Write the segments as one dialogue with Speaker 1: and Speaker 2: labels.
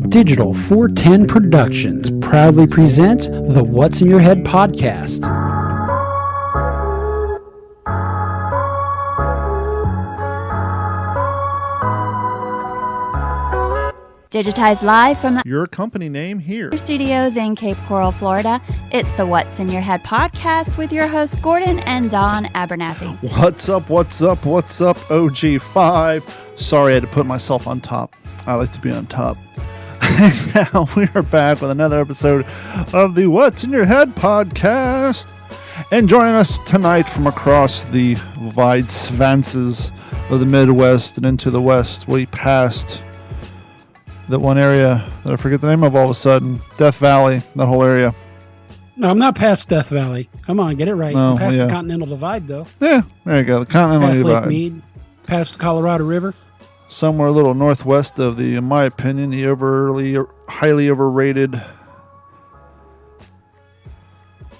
Speaker 1: Digital 410 Productions proudly presents the What's in Your Head podcast.
Speaker 2: Digitized live from
Speaker 3: your company name here.
Speaker 2: Studios in Cape Coral, Florida. It's the What's in Your Head podcast with your hosts Gordon and Don Abernathy.
Speaker 3: What's up, OG5? Sorry I had to put myself on top. I like to be on top. Now we are back with another episode of the What's in Your Head podcast. And joining us tonight from across the wide svances of the Midwest and into the West, way past that one area that I forget the name of all of a sudden, Death Valley, that whole area.
Speaker 1: No, I'm not past Death Valley. Come on, get it right.
Speaker 3: Oh,
Speaker 1: I'm past
Speaker 3: yeah.
Speaker 1: the Continental Divide, though.
Speaker 3: Yeah, there you go, the Continental
Speaker 1: Past
Speaker 3: Divide.
Speaker 1: Lake Mead, past the Colorado River.
Speaker 3: Somewhere a little northwest of the, in my opinion, the highly overrated.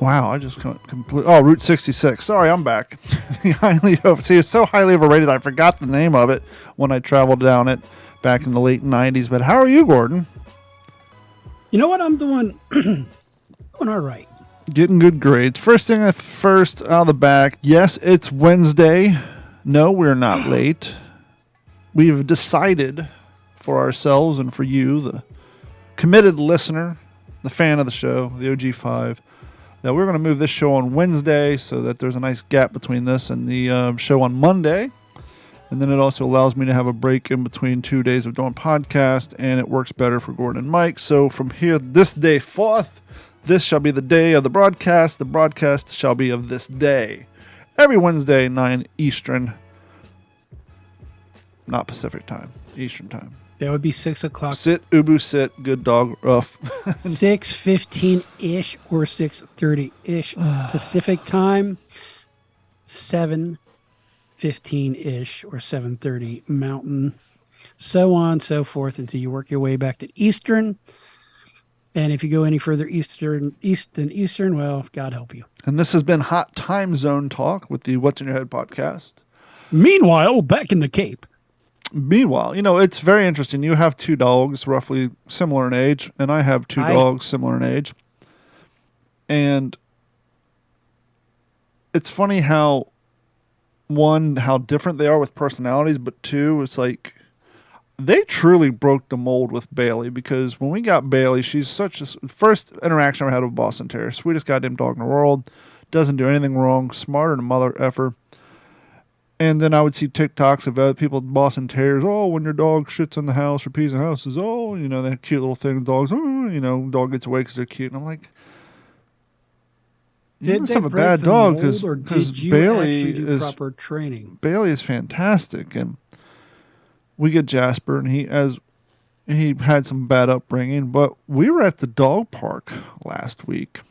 Speaker 3: Wow, I just completely. Oh, Route 66. Sorry, I'm back. See, it's so highly overrated, I forgot the name of it when I traveled down it back in the late 90s. But how are you, Gordon?
Speaker 1: You know what I'm doing? Doing all right.
Speaker 3: Getting good grades. First out of the back. Yes, it's Wednesday. No, we're not late. We've decided for ourselves and for you, the committed listener, the fan of the show, the OG5, that we're going to move this show on Wednesday so that there's a nice gap between this and the show on Monday. And then it also allows me to have a break in between 2 days of doing podcast, and it works better for Gordon and Mike. So from here, this day forth, this shall be the day of the broadcast. The broadcast shall be of this day. Every Wednesday, 9 Eastern. Not Pacific time, Eastern time.
Speaker 1: That would be 6 o'clock.
Speaker 3: Sit, Ubu, sit, good dog, rough.
Speaker 1: 6:15-ish or 6:30-ish Pacific time. 7:15-ish or 7:30 Mountain. So on, so forth until you work your way back to Eastern. And if you go any further east than Eastern, well, God help you.
Speaker 3: And this has been Hot Time Zone Talk with the What's in Your Head podcast.
Speaker 1: Meanwhile, back in the Cape.
Speaker 3: Meanwhile, it's very interesting. You have two dogs roughly similar in age, and I have two dogs similar in age. And it's funny how, one, how different they are with personalities, but two, it's like they truly broke the mold with Bailey, because when we got Bailey, she's such a first interaction I had with Boston Terrier, sweetest goddamn dog in the world, doesn't do anything wrong, smarter than a mother effer. And then I would see TikToks of other people, Boston Terriers, when your dog shits in the house or pees in the house, they have cute little thing, dogs, dog gets away because they're cute. And I'm like, you must have a bad dog, because Bailey is
Speaker 1: proper training.
Speaker 3: Bailey is fantastic. And we get Jasper, and he had some bad upbringing, but we were at the dog park last week.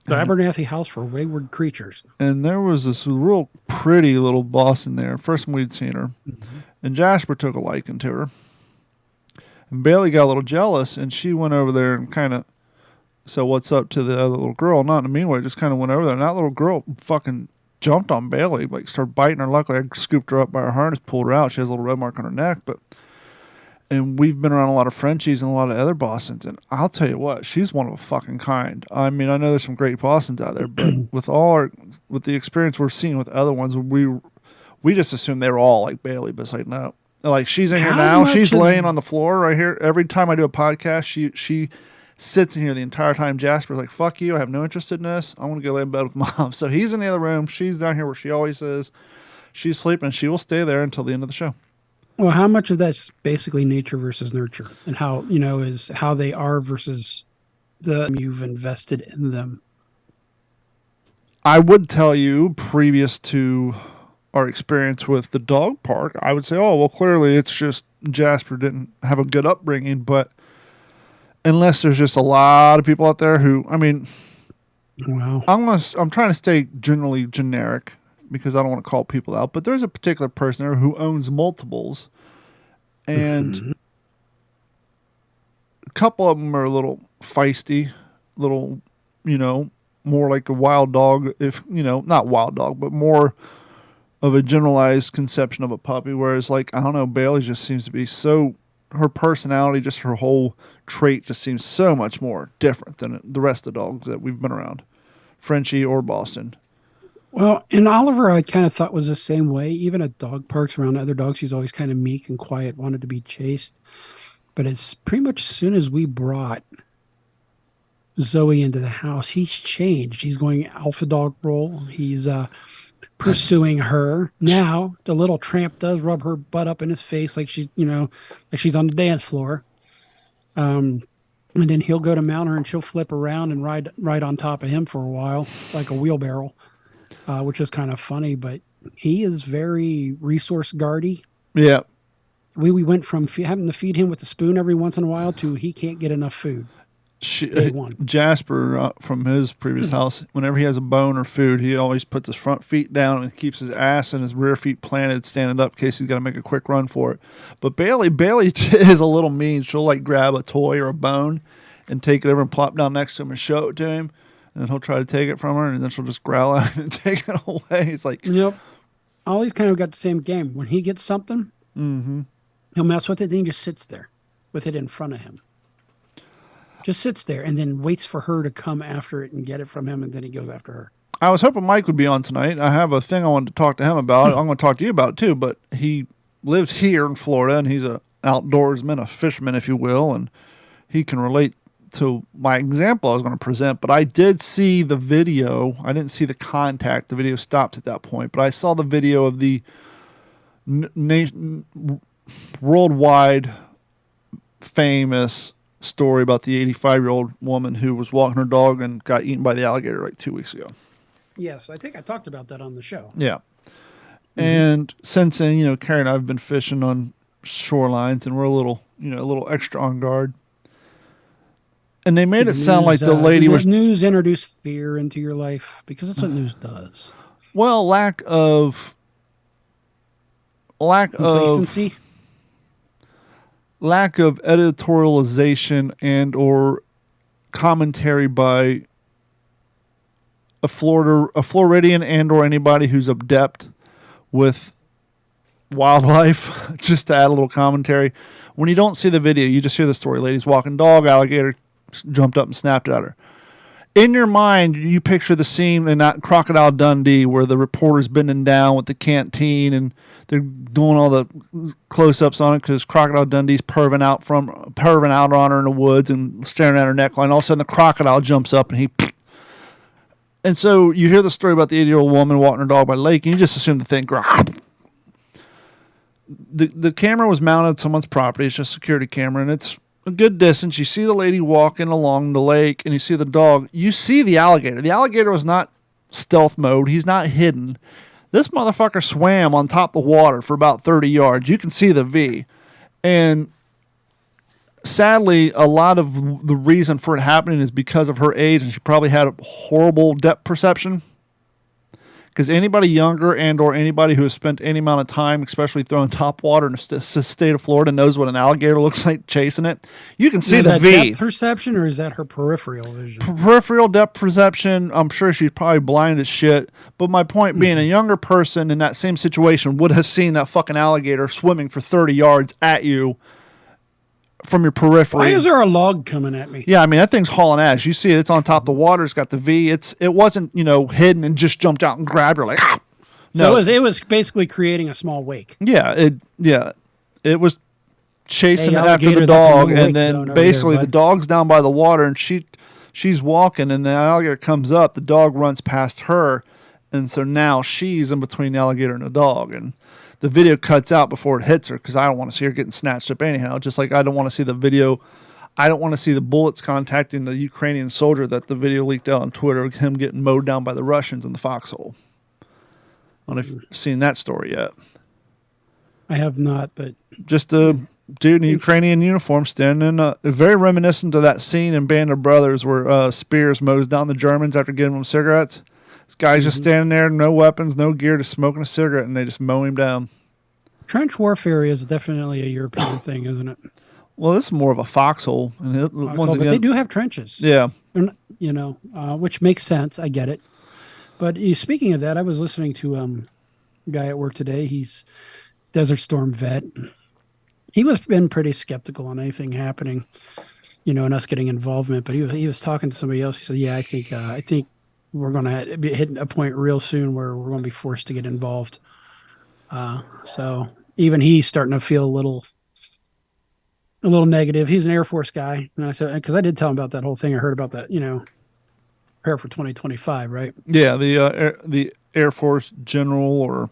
Speaker 1: The Abernathy House for Wayward Creatures.
Speaker 3: And there was this real pretty little Boston there. First time we'd seen her. Mm-hmm. And Jasper took a liking to her. And Bailey got a little jealous, and she went over there and kind of said what's up to the other little girl. Not in a mean way, just kind of went over there. And that little girl fucking jumped on Bailey, started biting her. Luckily, I scooped her up by her harness, pulled her out. She has a little red mark on her neck. And we've been around a lot of Frenchies and a lot of other Bostons, and I'll tell you what, she's one of a fucking kind. I mean, I know there's some great Bostons out there, but with the experience we're seeing with other ones, we just assume they're all like Bailey, but it's like, no. Like, she's in here now, she's laying on the floor right here. Every time I do a podcast, she sits in here the entire time. Jasper's like, fuck you, I have no interest in this. I want to go lay in bed with Mom. So he's in the other room, she's down here where she always is. She's sleeping, she will stay there until the end of the show.
Speaker 1: Well, how much of that's basically nature versus nurture, and how, is how they are versus you've invested in them?
Speaker 3: I would tell you, previous to our experience with the dog park, I would say, clearly it's just Jasper didn't have a good upbringing, but unless there's just a lot of people out there who,
Speaker 1: wow.
Speaker 3: I'm trying to stay generally generic, because I don't want to call people out, but there's a particular person there who owns multiples, and a couple of them are a little feisty, little, more like a wild dog, not wild dog, but more of a generalized conception of a puppy, whereas, I don't know, Bailey just seems to be so her personality, just her whole trait just seems so much more different than the rest of the dogs that we've been around, Frenchie or Boston.
Speaker 1: Well, and Oliver, I kind of thought was the same way. Even at dog parks around other dogs, he's always kind of meek and quiet, wanted to be chased. But it's pretty much as soon as we brought Zoe into the house, he's changed. He's going alpha dog role. He's pursuing her. Now the little tramp does rub her butt up in his face like she's, like she's on the dance floor. And then he'll go to mount her and she'll flip around and ride on top of him for a while, like a wheelbarrow, which is kind of funny. But he is very resource guardy.
Speaker 3: Yeah.
Speaker 1: We went from having to feed him with a spoon every once in a while to he can't get enough food.
Speaker 3: Jasper from his previous house, whenever he has a bone or food, he always puts his front feet down and keeps his ass and his rear feet planted, standing up in case he's got to make a quick run for it. But Bailey is a little mean. She'll like grab a toy or a bone and take it over and plop down next to him and show it to him, and then he'll try to take it from her, and then she'll just growl at it and take it away. It's like,
Speaker 1: yep. Ollie's kind of got the same game. When he gets something, he'll mess with it, then he just sits there with it in front of him. Just sits there and then waits for her to come after it and get it from him, and then he goes after her.
Speaker 3: I was hoping Mike would be on tonight. I have a thing I wanted to talk to him about. I'm going to talk to you about it too, but he lives here in Florida, and he's an outdoorsman, a fisherman, if you will, and he can relate to my example I was going to present. But I did see the video. I didn't see the contact. The video stops at that point, but I saw the video of the worldwide famous story about the 85-year-old woman who was walking her dog and got eaten by the alligator like 2 weeks ago.
Speaker 1: Yes, I think I talked about that on the show.
Speaker 3: Yeah. And since then, Carrie and I have been fishing on shorelines, and we're a little extra on guard. And they made it sound like the lady was...
Speaker 1: news introduce fear into your life? Because that's what news does.
Speaker 3: Well, lack of
Speaker 1: complacency.
Speaker 3: Lack of editorialization and or commentary by a Floridian and or anybody who's adept with wildlife, just to add a little commentary. When you don't see the video, you just hear the story. Lady's walking dog, alligator jumped up and snapped it at her. In your mind, you picture the scene in that Crocodile Dundee where the reporter's bending down with the canteen and they're doing all the close-ups on it because Crocodile Dundee's perving out on her in the woods and staring at her neckline. All of a sudden, the crocodile jumps up and and so you hear the story about the 80-year-old woman walking her dog by the lake, and you just assume the thing. The camera was mounted on someone's property. It's just a security camera, and it's a good distance. You see the lady walking along the lake, and you see the dog. You see the alligator. The alligator was not stealth mode. He's not hidden. This motherfucker swam on top of the water for about 30 yards. You can see the V. And sadly, a lot of the reason for it happening is because of her age, and she probably had a horrible depth perception. Because anybody younger and or anybody who has spent any amount of time, especially throwing top water in the state of Florida, knows what an alligator looks like chasing it. You can see the V.
Speaker 1: Depth perception, or is that her peripheral vision?
Speaker 3: Peripheral depth perception. I'm sure she's probably blind as shit. But my point being, a younger person in that same situation would have seen that fucking alligator swimming for 30 yards at you from your periphery.
Speaker 1: Why is there a log coming at me?
Speaker 3: Yeah, I mean, that thing's hauling ass. You see it. It's on top of the water. It's got the V. It wasn't, hidden and just jumped out and grabbed her like, no.
Speaker 1: So it was basically creating a small wake.
Speaker 3: Yeah, it was chasing it after the dog, and then basically the dog's down by the water, and she's walking, and the alligator comes up. The dog runs past her, and so now she's in between the alligator and the dog, and the video cuts out before it hits her because I don't want to see her getting snatched up anyhow. Just like I don't want to see the video. I don't want to see the bullets contacting the Ukrainian soldier that the video leaked out on Twitter of him getting mowed down by the Russians in the foxhole. I don't know if you've seen that story yet.
Speaker 1: I have not, but... Just
Speaker 3: a dude in a Ukrainian uniform standing very reminiscent of that scene in Band of Brothers where Spears mows down the Germans after giving them cigarettes. This guy's just standing there, no weapons, no gear, just smoking a cigarette, and they just mow him down.
Speaker 1: Trench warfare is definitely a European thing, isn't it?
Speaker 3: Well, this is more of a foxhole. And
Speaker 1: but they do have trenches.
Speaker 3: Yeah.
Speaker 1: Which makes sense. I get it. But speaking of that, I was listening to a guy at work today. He's Desert Storm vet. he was been pretty skeptical on anything happening, and us getting involvement. But he was talking to somebody else. He said, "Yeah, I think we're going to be hitting a point real soon where we're going to be forced to get involved." So even he's starting to feel a little negative. He's an Air Force guy, and I said, because I did tell him about that whole thing. I heard about that, prepare for 2025, right?
Speaker 3: Yeah, the Air Force general or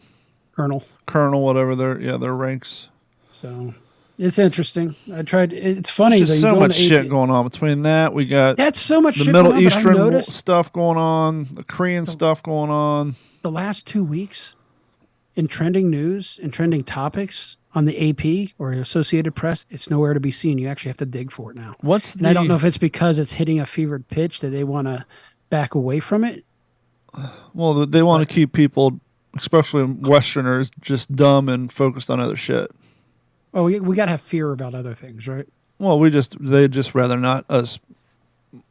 Speaker 3: colonel, whatever their ranks.
Speaker 1: So it's interesting. It's funny.
Speaker 3: There's so much shit going on between that. We got
Speaker 1: that's so much
Speaker 3: the
Speaker 1: shit
Speaker 3: Middle
Speaker 1: going on,
Speaker 3: Eastern stuff going on, the Korean stuff going on.
Speaker 1: The last 2 weeks in trending news and trending topics on the AP or Associated Press, it's nowhere to be seen. You actually have to dig for it now. I don't know if it's because it's hitting a fevered pitch that they want to back away from it.
Speaker 3: Well, they want to keep people, especially Westerners, just dumb and focused on other shit.
Speaker 1: Oh, we got to have fear about other things, right?
Speaker 3: Well, they'd just rather not us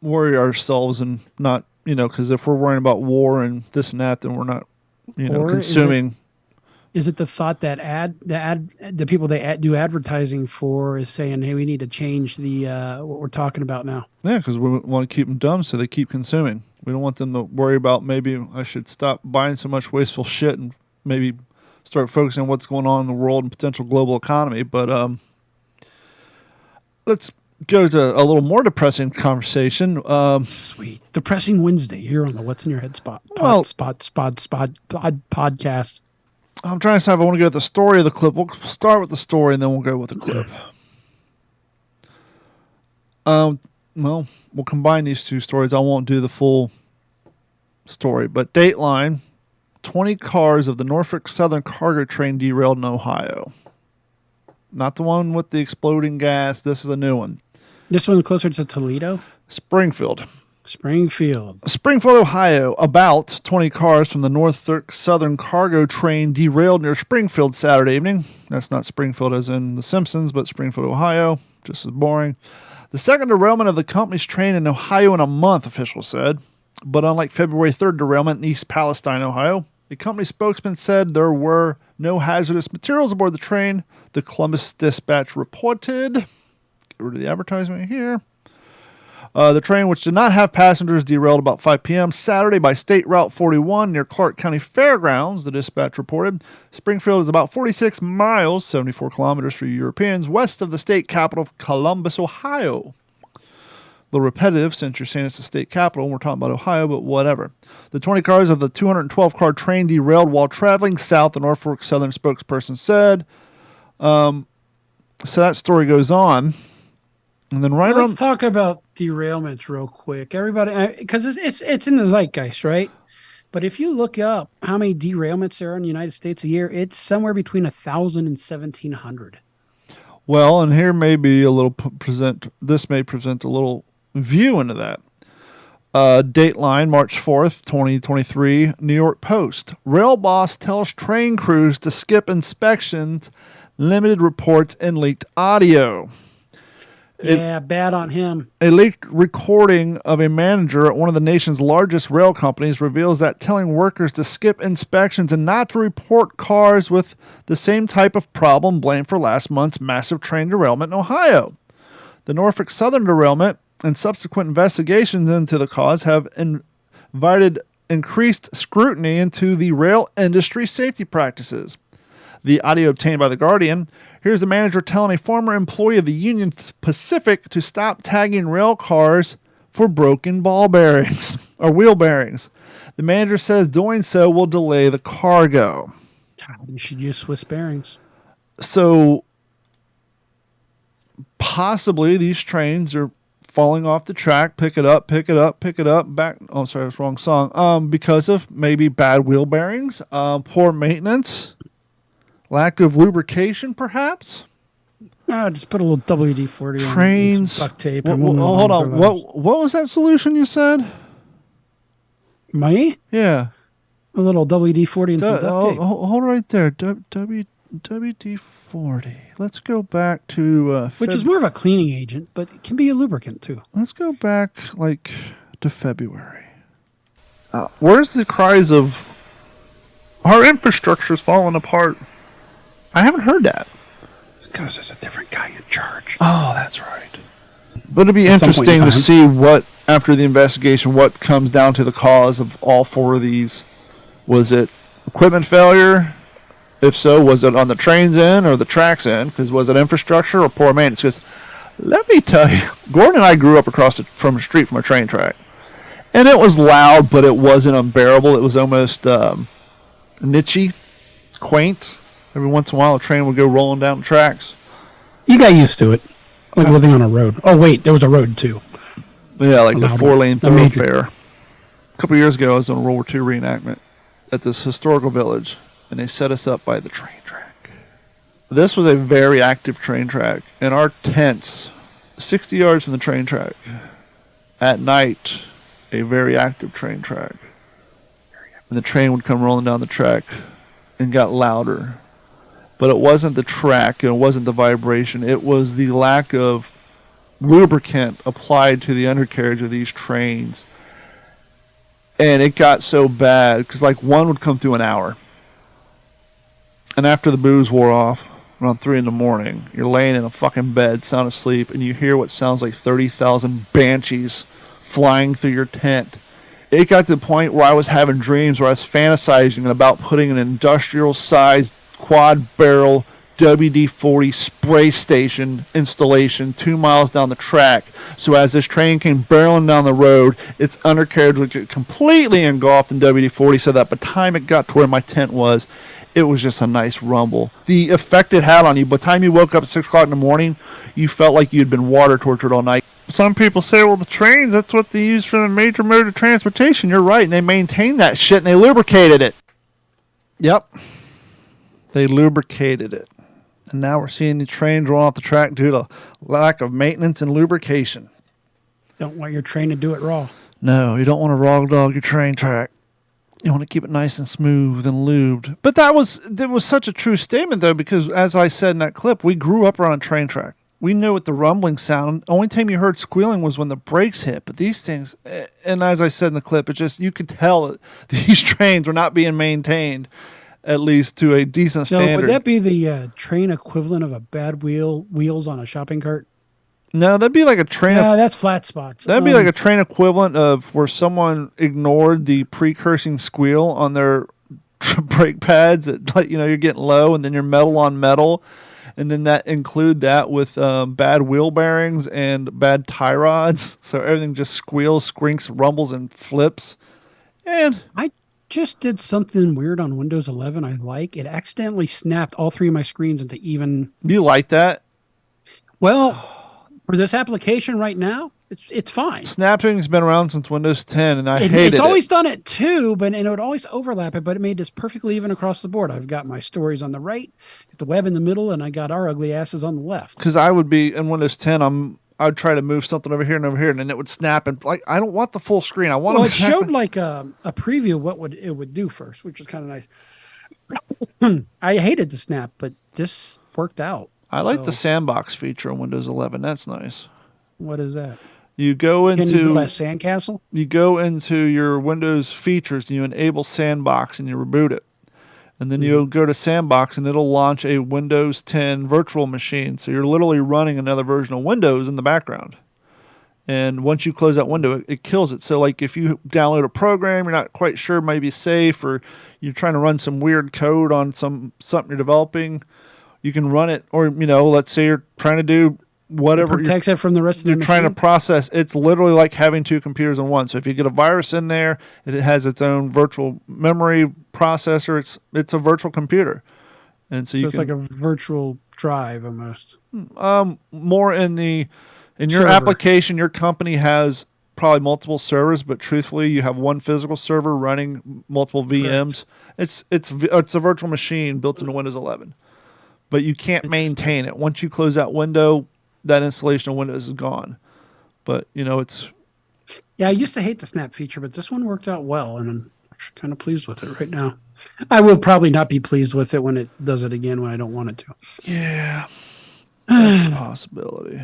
Speaker 3: worry ourselves and not, because if we're worrying about war and this and that, then we're not, consuming.
Speaker 1: Is it the thought that the people they do advertising for is saying, hey, we need to change the what we're talking about now?
Speaker 3: Yeah, because we want to keep them dumb so they keep consuming. We don't want them to worry about maybe I should stop buying so much wasteful shit and maybe start focusing on what's going on in the world and potential global economy. But let's go to a little more depressing conversation.
Speaker 1: Sweet. Depressing Wednesday here on the What's in Your Head podcast.
Speaker 3: I'm trying to decide if I want to go with the story or the clip. We'll start with the story and then we'll go with the clip. Well, we'll combine these two stories. I won't do the full story, but Dateline, 20 cars of the Norfolk Southern cargo train derailed in Ohio. Not the one with the exploding gas. This is a new one.
Speaker 1: This one closer to Toledo?
Speaker 3: Springfield, Ohio. About 20 cars from the Norfolk Southern cargo train derailed near Springfield Saturday evening. That's not Springfield as in The Simpsons, but Springfield, Ohio. Just as boring. The second derailment of the company's train in Ohio in a month, officials said. But unlike February 3rd derailment in East Palestine, Ohio, the company spokesman said there were no hazardous materials aboard the train. The Columbus Dispatch reported. Get rid of the advertisement here. The train, which did not have passengers, derailed about 5 p.m. Saturday by State Route 41 near Clark County Fairgrounds, the dispatch reported. Springfield is about 46 miles, 74 kilometers for Europeans, west of the state capital of Columbus, Ohio. A little repetitive since you're saying it's the state capital and we're talking about Ohio, but whatever. The 20 cars of the 212-car train derailed while traveling south, the Norfolk Southern spokesperson said. So that story goes on. And then let's
Speaker 1: talk about derailments real quick. Everybody, because it's in the zeitgeist, right? But if you look up how many derailments there are in the United States a year, it's somewhere between 1,000 and 1,700.
Speaker 3: Well, and here may be a little this may present a little view into that. Dateline, March 4th, 2023, New York Post. Rail boss tells train crews to skip inspections, limited reports, and leaked audio.
Speaker 1: Bad on him.
Speaker 3: A leaked recording of a manager at one of the nation's largest rail companies reveals that telling workers to skip inspections and not to report cars with the same type of problem blamed for last month's massive train derailment in Ohio. The Norfolk Southern derailment and subsequent investigations into the cause have invited increased scrutiny into the rail industry safety practices. The audio obtained by The Guardian. Here's the manager telling a former employee of the Union Pacific to stop tagging rail cars for broken ball bearings or wheel bearings. The manager says doing so will delay the cargo.
Speaker 1: God, you should use Swiss bearings.
Speaker 3: So possibly these trains are falling off the track, pick it up, back. Oh, sorry, that's the wrong song. Because of maybe bad wheel bearings, poor maintenance. Lack of lubrication, perhaps?
Speaker 1: Just put a little WD-40
Speaker 3: Trains.
Speaker 1: on some duct tape.
Speaker 3: Hold on. What was that solution you said?
Speaker 1: Me?
Speaker 3: Yeah.
Speaker 1: A little WD-40 and some duct tape.
Speaker 3: Hold right there. WD-40. Let's go back to...
Speaker 1: which is more of a cleaning agent, but it can be a lubricant, too.
Speaker 3: Let's go back, to February. Where's the cries of... Our infrastructure's falling apart? I haven't heard that.
Speaker 1: Because there's a different guy in charge.
Speaker 3: Oh, that's right. But it'd be
Speaker 1: At some point
Speaker 3: interesting
Speaker 1: in
Speaker 3: to
Speaker 1: time.
Speaker 3: see what, after the investigation, what comes down to the cause of all 4 of these. Was it equipment failure? If so, was it on the train's end or the track's end? Because was it infrastructure or poor maintenance? Because let me tell you, Gordon and I grew up across from a street from a train track. And it was loud, but it wasn't unbearable. It was almost nichey, quaint. Every once in a while, a train would go rolling down the tracks.
Speaker 1: You got used to it. Like living on a road. Oh, wait, there was a road, too.
Speaker 3: Yeah, like the
Speaker 1: Loud
Speaker 3: 4-lane
Speaker 1: one. A major-
Speaker 3: thoroughfare. A couple years ago, I was on a World War II reenactment at this historical village, and they set us up by the train track. This was a very active train track, and our tents, 60 yards from the train track, at night, a very active train track. And the train would come rolling down the track and got louder. But it wasn't the track, and it wasn't the vibration, it was the lack of lubricant applied to the undercarriage of these trains. And it got so bad, because like one would come through an hour. And after the booze wore off, around 3 in the morning, you're laying in a fucking bed, sound asleep, and you hear what sounds like 30,000 banshees flying through your tent. It got to the point where I was having dreams where I was fantasizing about putting an industrial-sized quad-barrel WD-40 spray station installation 2 miles down the track. So as this train came barreling down the road, its undercarriage would get completely engulfed in WD-40, so that by the time it got to where my tent was, it was just a nice rumble. The effect it had on you, by the time you woke up at 6 o'clock in the morning, you felt like you'd been water tortured all night. Some people say, well, the trains, that's what they use for the major mode of transportation. You're right, and they maintained that shit, and they lubricated it. Yep. They lubricated it. And now we're seeing the trains roll off the track due to lack of maintenance and lubrication.
Speaker 1: Don't want your train to do it raw.
Speaker 3: No, you don't want to raw dog your train track. You want to keep it nice and smooth and lubed. But that was such a true statement, though, because as I said in that clip, we grew up around a train track. We knew what the rumbling sound. Only time you heard squealing was when the brakes hit. But these things, and as I said in the clip, it just, you could tell that these trains were not being maintained, at least to a decent
Speaker 1: So
Speaker 3: standard.
Speaker 1: would that be the train equivalent of a bad wheels on a shopping cart?
Speaker 3: No, that'd be like a train.
Speaker 1: No, that's flat spots.
Speaker 3: That'd be like a train equivalent of where someone ignored the precursing squeal on their brake pads. That, like, you're getting low, and then you're metal on metal, and then that include that with bad wheel bearings and bad tie rods. So everything just squeals, squinks, rumbles, and flips. And
Speaker 1: I just did something weird on Windows 11. I like it. Accidentally snapped all 3 of my screens into even.
Speaker 3: Do you like that?
Speaker 1: Well, for this application right now, it's fine.
Speaker 3: Snapping's been around since Windows 10, and I hated it.
Speaker 1: It's always done it too, and it would always overlap it, but it made this perfectly even across the board. I've got my stories on the right, the web in the middle, and I got our ugly asses on the left.
Speaker 3: Because I would be in Windows 10, I'd try to move something over here and over here, and then it would snap. And like, I don't want the full screen. I want.
Speaker 1: Well, it showed like a preview of what it would do first, which is kind of nice. I hated the snap, but this worked out.
Speaker 3: I like the sandbox feature on Windows 11. That's nice.
Speaker 1: What is that?
Speaker 3: You go
Speaker 1: Can you
Speaker 3: into
Speaker 1: build a sandcastle?
Speaker 3: you go into your Windows features and you enable Sandbox and you reboot it. And then you'll go to Sandbox and it'll launch a Windows 10 virtual machine. So you're literally running another version of Windows in the background. And once you close that window, it kills it. So like if you download a program, you're not quite sure it might be safe, or you're trying to run some weird code on something you're developing, you can run it. Or, let's say you're trying to do whatever.
Speaker 1: It protects it from the rest of the
Speaker 3: You're trying to
Speaker 1: machine?
Speaker 3: process. It's literally like having 2 computers in one. So if you get a virus in there, it has its own virtual memory processor. It's a virtual computer, and so you
Speaker 1: it's
Speaker 3: can
Speaker 1: like a virtual drive almost.
Speaker 3: more in your
Speaker 1: Server.
Speaker 3: application. Your company has probably multiple servers, but truthfully, you have one physical server running multiple VMs. It's a virtual machine built into Windows 11, but you can't maintain it. Once you close that window, that installation of Windows is gone. But it's.
Speaker 1: Yeah, I used to hate the snap feature, but this one worked out well, and I'm kind of pleased with it right now. I will probably not be pleased with it when it does it again when I don't want it to.
Speaker 3: Yeah, that's a possibility.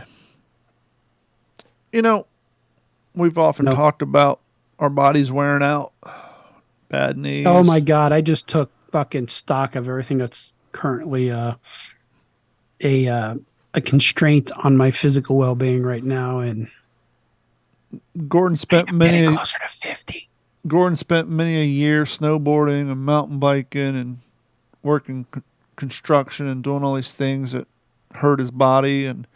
Speaker 3: We've often talked about our bodies wearing out, bad knees.
Speaker 1: Oh my God, I just took fucking stock of everything that's currently a constraint on my physical well-being right now, and
Speaker 3: Gordon spent
Speaker 1: I'm getting closer to 50.
Speaker 3: Gordon spent many a year snowboarding and mountain biking and working construction and doing all these things that hurt his body, and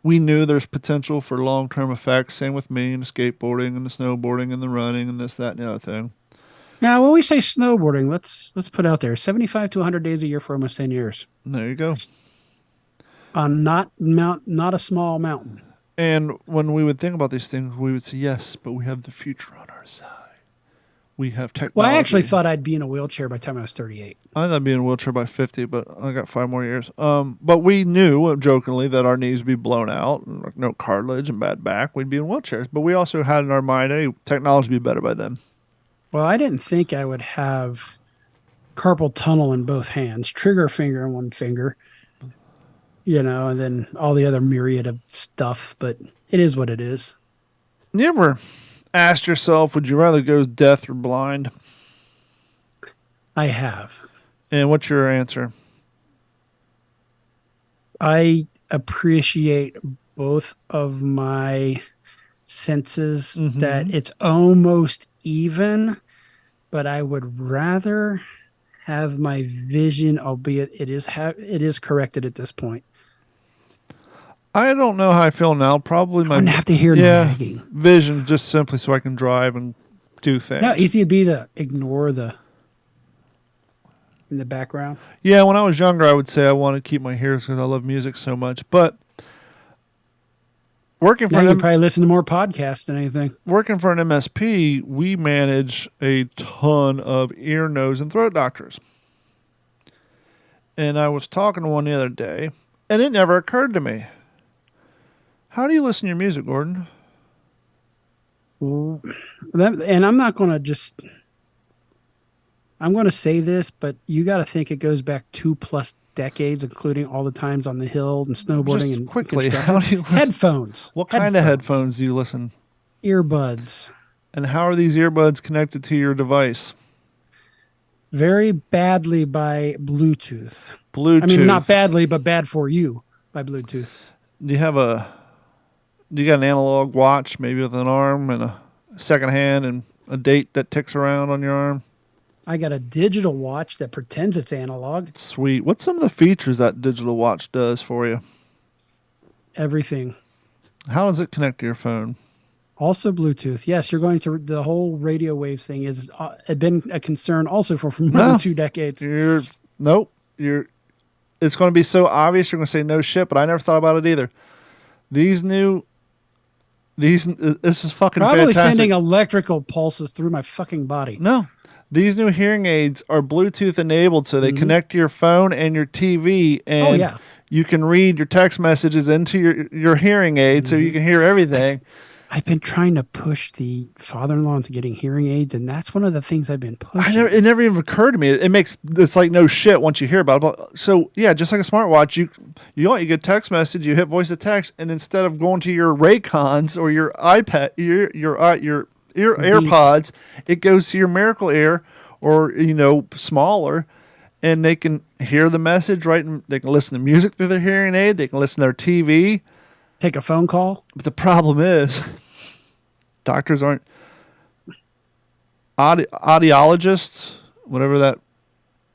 Speaker 3: we knew there's potential for long-term effects. Same with me and the skateboarding and the snowboarding and the running and this, that, and the other thing.
Speaker 1: Now, when we say snowboarding, let's put out there 75 to 100 days a year for almost 10 years.
Speaker 3: There you go.
Speaker 1: On not a small mountain.
Speaker 3: And when we would think about these things, we would say, yes, but we have the future on our side. We have technology.
Speaker 1: Well, I actually thought I'd be in a wheelchair by the time I was 38.
Speaker 3: I thought I'd be in a wheelchair by 50, but I got 5 more years. But we knew, jokingly, that our knees would be blown out, and like no cartilage and bad back. We'd be in wheelchairs. But we also had in our mind, hey, technology would be better by then.
Speaker 1: Well, I didn't think I would have carpal tunnel in both hands, trigger finger in one finger, and then all the other myriad of stuff. But it is what it is.
Speaker 3: You ever asked yourself, would you rather go deaf or blind?
Speaker 1: I have.
Speaker 3: And what's your answer?
Speaker 1: I appreciate both of my senses, that it's almost even, but I would rather have my vision, albeit it is corrected at this point.
Speaker 3: I don't know how I feel now. Probably my
Speaker 1: I wouldn't have to hear nagging.
Speaker 3: Vision, just simply so I can drive and do things.
Speaker 1: No, easy to be to ignore in the background.
Speaker 3: Yeah, when I was younger, I would say I want to keep my ears because I love music so much. But working for
Speaker 1: you can probably listen to more podcasts than anything.
Speaker 3: Working for an MSP, we manage a ton of ear, nose, and throat doctors. And I was talking to one the other day, and it never occurred to me. How do you listen to your music, Gordon?
Speaker 1: Well, and I'm not going to I'm going to say this, but you got to think it goes back 2+ decades, including all the times on the hill and snowboarding.
Speaker 3: Just
Speaker 1: and
Speaker 3: quickly, how do you listen?
Speaker 1: Headphones.
Speaker 3: What kind of headphones do you listen?
Speaker 1: Earbuds.
Speaker 3: And how are these earbuds connected to your device?
Speaker 1: Very badly by Bluetooth.
Speaker 3: Bluetooth.
Speaker 1: I mean, not badly, but bad for you by Bluetooth.
Speaker 3: Do you got an analog watch, maybe with an arm and a second hand and a date that ticks around on your arm?
Speaker 1: I got a digital watch that pretends it's analog.
Speaker 3: Sweet. What's some of the features that digital watch does for you?
Speaker 1: Everything.
Speaker 3: How does it connect to your phone?
Speaker 1: Also Bluetooth. Yes, you're going to the whole radio waves thing has been a concern also for more than 2 decades.
Speaker 3: It's going to be so obvious you're going to say no shit, but I never thought about it either. This is fucking
Speaker 1: Probably
Speaker 3: fantastic.
Speaker 1: sending electrical pulses through my fucking body.
Speaker 3: No. These new hearing aids are Bluetooth enabled, so they connect to your phone and your TV, and you can read your text messages into your hearing aid so you can hear everything.
Speaker 1: I've been trying to push the father-in-law into getting hearing aids, and that's one of the things I've been pushing.
Speaker 3: It never even occurred to me. It's like no shit once you hear about it. So yeah, just like a smartwatch, you get a text message, you hit voice to text, and instead of going to your Raycons or your iPad, your AirPods, it goes to your Miracle Air or smaller, and they can hear the message right, and they can listen to music through their hearing aid. They can listen to their TV.
Speaker 1: Take a phone call.
Speaker 3: But the problem is, doctors aren't audiologists, whatever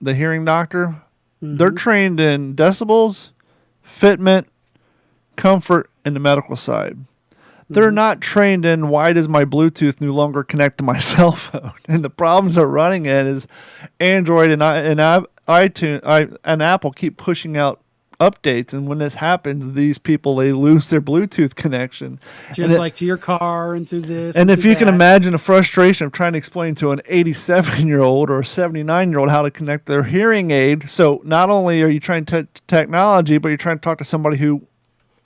Speaker 3: the hearing doctor. They're trained in decibels, fitment, comfort, and the medical side. They're not trained in why does my Bluetooth no longer connect to my cell phone. And the problems they're running in is Android and iTunes and Apple keep pushing out updates, and when this happens, these people, they lose their Bluetooth connection,
Speaker 1: just like to your car and to this.
Speaker 3: And if you can imagine the frustration of trying to explain to an 87-year-old or a 79-year-old how to connect their hearing aid. So not only are you trying technology, but you're trying to talk to somebody who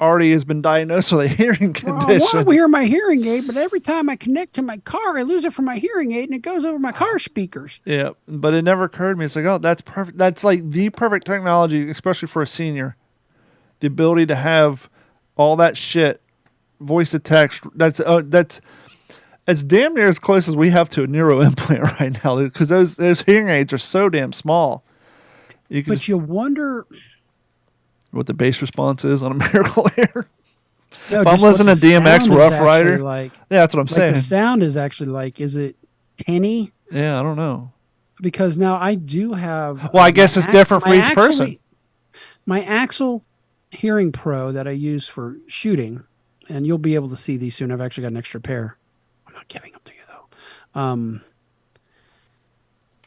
Speaker 3: already has been diagnosed with a hearing condition.
Speaker 1: I want to hear my hearing aid, but every time I connect to my car, I lose it from my hearing aid, and it goes over my car speakers.
Speaker 3: Yeah, but it never occurred to me. It's like, oh, that's perfect. That's like the perfect technology, especially for a senior. The ability to have all that shit, voice to text. That's as damn near as close as we have to a neuro implant right now, because those hearing aids are so damn small.
Speaker 1: But you wonder.
Speaker 3: what the bass response is on a Miracle Air.
Speaker 1: No,
Speaker 3: If I'm
Speaker 1: just what
Speaker 3: listening to
Speaker 1: the
Speaker 3: DMX
Speaker 1: sound is
Speaker 3: Rough
Speaker 1: actually
Speaker 3: Rider,
Speaker 1: like,
Speaker 3: yeah, that's what I'm saying.
Speaker 1: the sound is actually like, is it tinny?
Speaker 3: Yeah, I don't know.
Speaker 1: Because now I do have.
Speaker 3: Well, I guess it's different for each person.
Speaker 1: My Axel Hearing Pro that I use for shooting, and you'll be able to see these soon. I've actually got an extra pair. I'm not giving them to you though.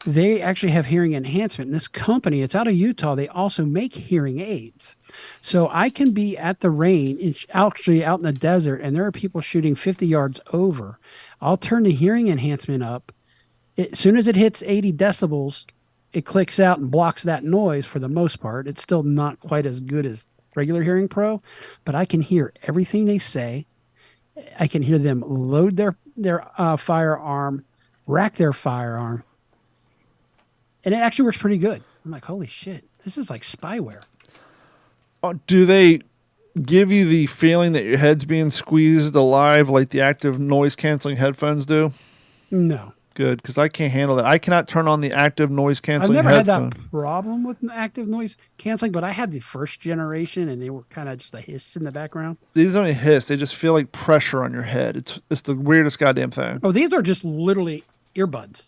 Speaker 1: They actually have hearing enhancement. And this company, it's out of Utah. They also make hearing aids. So I can be at the range, actually out in the desert, and there are people shooting 50 yards over. I'll turn the hearing enhancement up. As soon as it hits 80 decibels, it clicks out and blocks that noise for the most part. It's still not quite as good as regular Hearing Pro, but I can hear everything they say. I can hear them load their firearm, rack their firearm, and it actually works pretty good. I'm like, holy shit, this is like spyware.
Speaker 3: Do they give you the feeling that your head's being squeezed alive like the active noise canceling headphones do?
Speaker 1: No.
Speaker 3: Good, because I can't handle that. I cannot turn on the active noise canceling
Speaker 1: I've never
Speaker 3: headphone.
Speaker 1: had that problem with active noise canceling, but I had the first generation, and they were kind of just a hiss in the background.
Speaker 3: These don't hiss; they just feel like pressure on your head. It's the weirdest goddamn thing.
Speaker 1: Oh, these are just literally earbuds.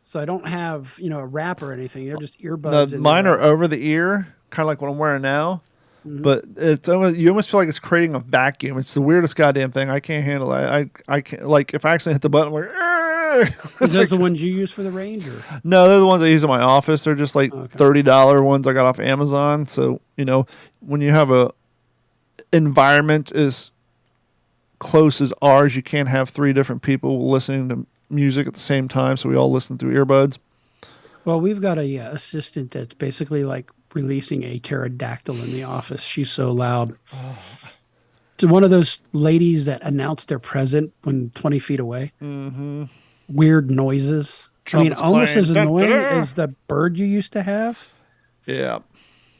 Speaker 1: So I don't have a wrap or anything. They're just earbuds.
Speaker 3: Mine are over the ear, kind of like what I'm wearing now. Mm-hmm. But it's you almost feel like it's creating a vacuum. It's the weirdest goddamn thing. I can't handle it. I can't, like, if I accidentally hit the button, I'm like,
Speaker 1: Is those the ones you use for the range? Or?
Speaker 3: No, they're the ones I use in my office. They're just like $30 ones I got off Amazon. So, when you have a environment as close as ours, you can't have 3 different people listening to music at the same time. So we all listen through earbuds.
Speaker 1: Well, we've got a assistant that's basically like releasing a pterodactyl in the office. She's so loud. To one of those ladies that announced their present when 20 feet away.
Speaker 3: Mm-hmm.
Speaker 1: Weird noises.
Speaker 3: Trumpets
Speaker 1: almost
Speaker 3: playing.
Speaker 1: as annoying as the bird you used to have.
Speaker 3: Yeah,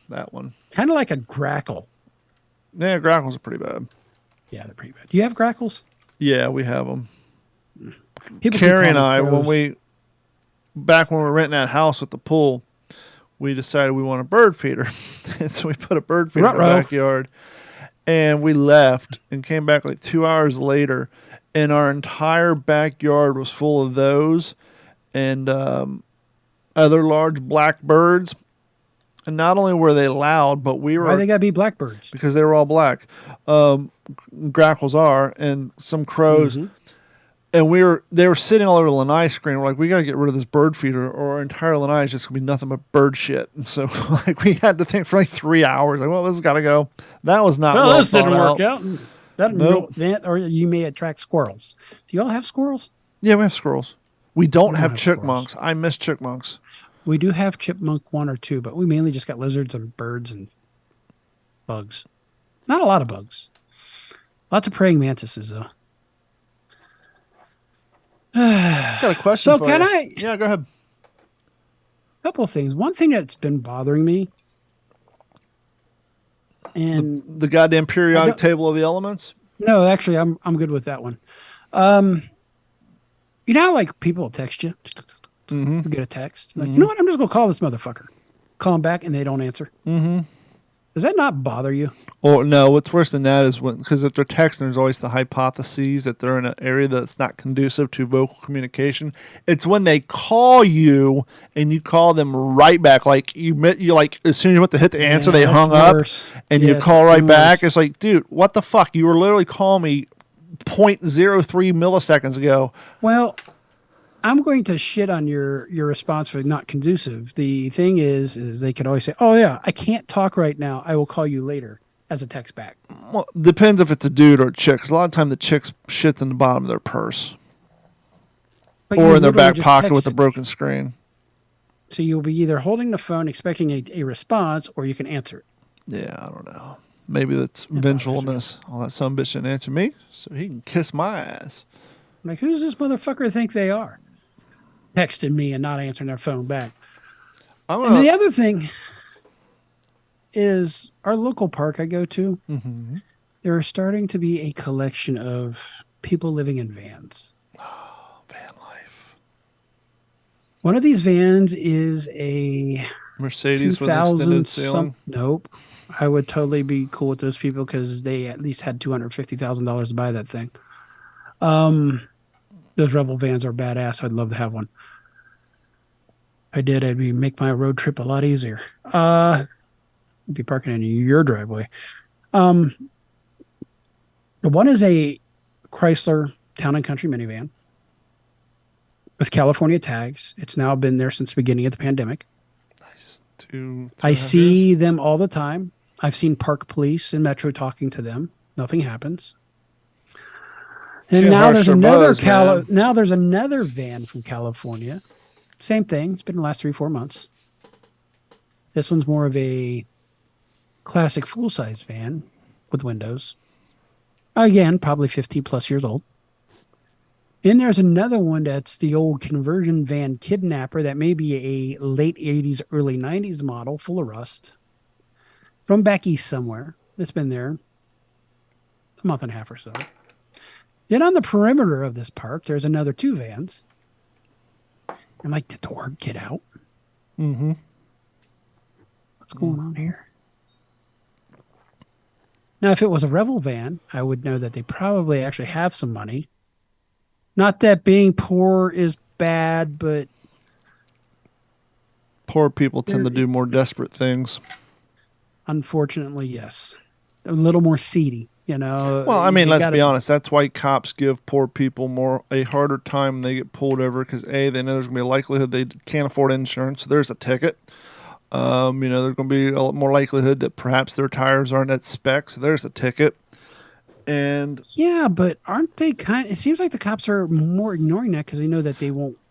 Speaker 3: that one.
Speaker 1: Kind of like a grackle.
Speaker 3: Yeah, grackles are pretty bad.
Speaker 1: Yeah, they're pretty bad. Do you have grackles?
Speaker 3: Yeah, we have them.
Speaker 1: People
Speaker 3: Carrie and I, back when we were renting that house with the pool, we decided we want a bird feeder. And so we put a bird feeder in the backyard. And we left and came back like 2 hours later, and our entire backyard was full of those and other large black birds. And not only were they loud, but we were...
Speaker 1: Why they got to be blackbirds?
Speaker 3: Because they were all black. Grackles are, and some crows. Mm-hmm. And they were sitting all over the lanai screen. We're like, we got to get rid of this bird feeder, or our entire lanai is just going to be nothing but bird shit. And so we had to think for like 3 hours. Like, well, this has got to go. That was not well
Speaker 1: this didn't work out.
Speaker 3: Nope.
Speaker 1: Or you may attract squirrels. Do y'all have squirrels?
Speaker 3: Yeah, we have squirrels. We don't have chipmunks. Squirrels. I miss chipmunks.
Speaker 1: We do have chipmunk 1 or 2, but we mainly just got lizards and birds and bugs. Not a lot of bugs. Lots of praying mantises, though.
Speaker 3: I got a question.
Speaker 1: So
Speaker 3: for
Speaker 1: can
Speaker 3: you.
Speaker 1: I?
Speaker 3: Yeah, go ahead.
Speaker 1: A couple of things. One thing that's been bothering me, and
Speaker 3: the goddamn periodic table of the elements.
Speaker 1: No, actually, I'm good with that one. You know how, like, people will text you,
Speaker 3: mm-hmm.
Speaker 1: you get a text, like, you know what? I'm just gonna call this motherfucker. Call him back, and they don't answer.
Speaker 3: Mm-hmm.
Speaker 1: Does that not bother you?
Speaker 3: Or no, what's worse than that is because if they're texting, there's always the hypothesis that they're in an area that's not conducive to vocal communication. It's when they call you and you call them right back. Like you like as soon as you went to hit the answer, they hung
Speaker 1: worse.
Speaker 3: Up, and you call right back. It's like, dude, what the fuck? You were literally calling me 0.03 milliseconds ago.
Speaker 1: Well, I'm going to shit on your response for not conducive. The thing is they could always say, "Oh yeah, I can't talk right now. I will call you later," as a text back.
Speaker 3: Well, depends if it's a dude or a chick. Because a lot of time the chick's shit's in the bottom of their purse, or in their back pocket with a broken screen.
Speaker 1: So you'll be either holding the phone expecting a response, or you can answer it.
Speaker 3: Yeah, I don't know. Maybe that's vengefulness. Oh, that son of a bitch didn't answer me, so he can kiss my ass.
Speaker 1: Like, who's this motherfucker think they are? Texting me and not answering their phone back. And the other thing is our local park I go to,
Speaker 3: mm-hmm.
Speaker 1: there are starting to be a collection of people living in vans.
Speaker 3: Oh, van life.
Speaker 1: One of these vans is a
Speaker 3: Mercedes with an extended ceiling.
Speaker 1: Nope. I would totally be cool with those people because they at least had $250,000 to buy that thing. Those Rebel vans are badass. I'd love to have one. If I did, it'd make my road trip a lot easier. I'd be parking in your driveway. The one is a Chrysler Town and Country minivan with California tags. It's now been there since the beginning of the pandemic.
Speaker 3: Nice.
Speaker 1: I see them all the time. I've seen park police in Metro talking to them. Nothing happens. And now there's now there's another van from California. Same thing. It's been the last 3-4 months. This one's more of a classic full-size van with windows. Again, probably 50 plus years old. And there's another one that's the old conversion van kidnapper that may be a late 80s, early 90s model full of rust from back east somewhere. That's been there a month and a half or so. Then on the perimeter of this park, there's another 2 vans. I'm like, did the word get out?
Speaker 3: Mm-hmm.
Speaker 1: What's going on here? Now, if it was a Rebel van, I would know that they probably actually have some money. Not that being poor is bad, but
Speaker 3: poor people tend to do more desperate things.
Speaker 1: Unfortunately, yes. A little more seedy, you know.
Speaker 3: Well, I mean, let's be honest. That's why cops give poor people a harder time when they get pulled over because, A, they know there's going to be a likelihood they can't afford insurance, so there's a ticket. There's going to be a lot more likelihood that perhaps their tires aren't at spec, so there's a ticket. And
Speaker 1: yeah, but aren't they it seems like the cops are more ignoring that because they know that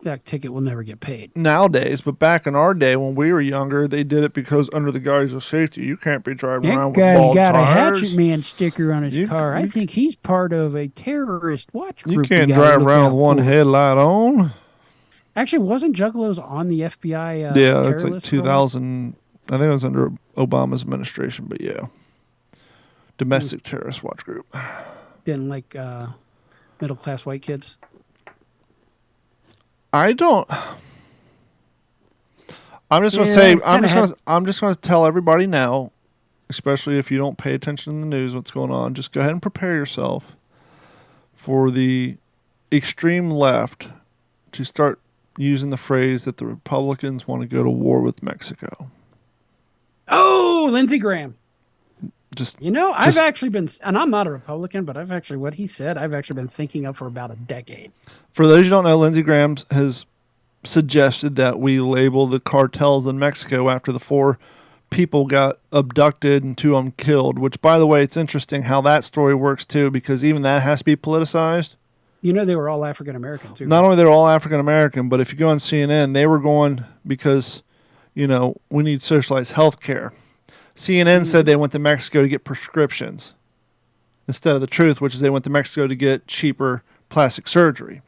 Speaker 1: that ticket will never get paid.
Speaker 3: Nowadays, but back in our day when we were younger, they did it because under the guise of safety, you can't be driving around with bald
Speaker 1: got
Speaker 3: tires.
Speaker 1: A Hatchet Man sticker on his car. I think he's part of a terrorist watch group.
Speaker 3: You can't drive around with one headlight on.
Speaker 1: Actually, wasn't Juggalos on the FBI?
Speaker 3: Yeah, that's like 2000. I think it was under Obama's administration, but yeah. Domestic terrorist watch group.
Speaker 1: Didn't like middle class white kids.
Speaker 3: I'm just going to say. I'm just going to tell everybody now, especially if you don't pay attention to the news, what's going on. Just go ahead and prepare yourself for the extreme left to start using the phrase that the Republicans want to go to war with Mexico.
Speaker 1: Oh, Lindsey Graham. I've actually been, and I'm not a Republican, but what he said, I've actually been thinking of for about a decade.
Speaker 3: For those who don't know, Lindsey Graham has suggested that we label the cartels in Mexico after the 4 people got abducted and 2 of them killed, which, by the way, it's interesting how that story works, too, because even that has to be politicized.
Speaker 1: They were all African-American, too.
Speaker 3: Not only they're all African-American, but if you go on CNN, they were going because, we need socialized health care. CNN said they went to Mexico to get prescriptions instead of the truth, which is they went to Mexico to get cheaper plastic surgery.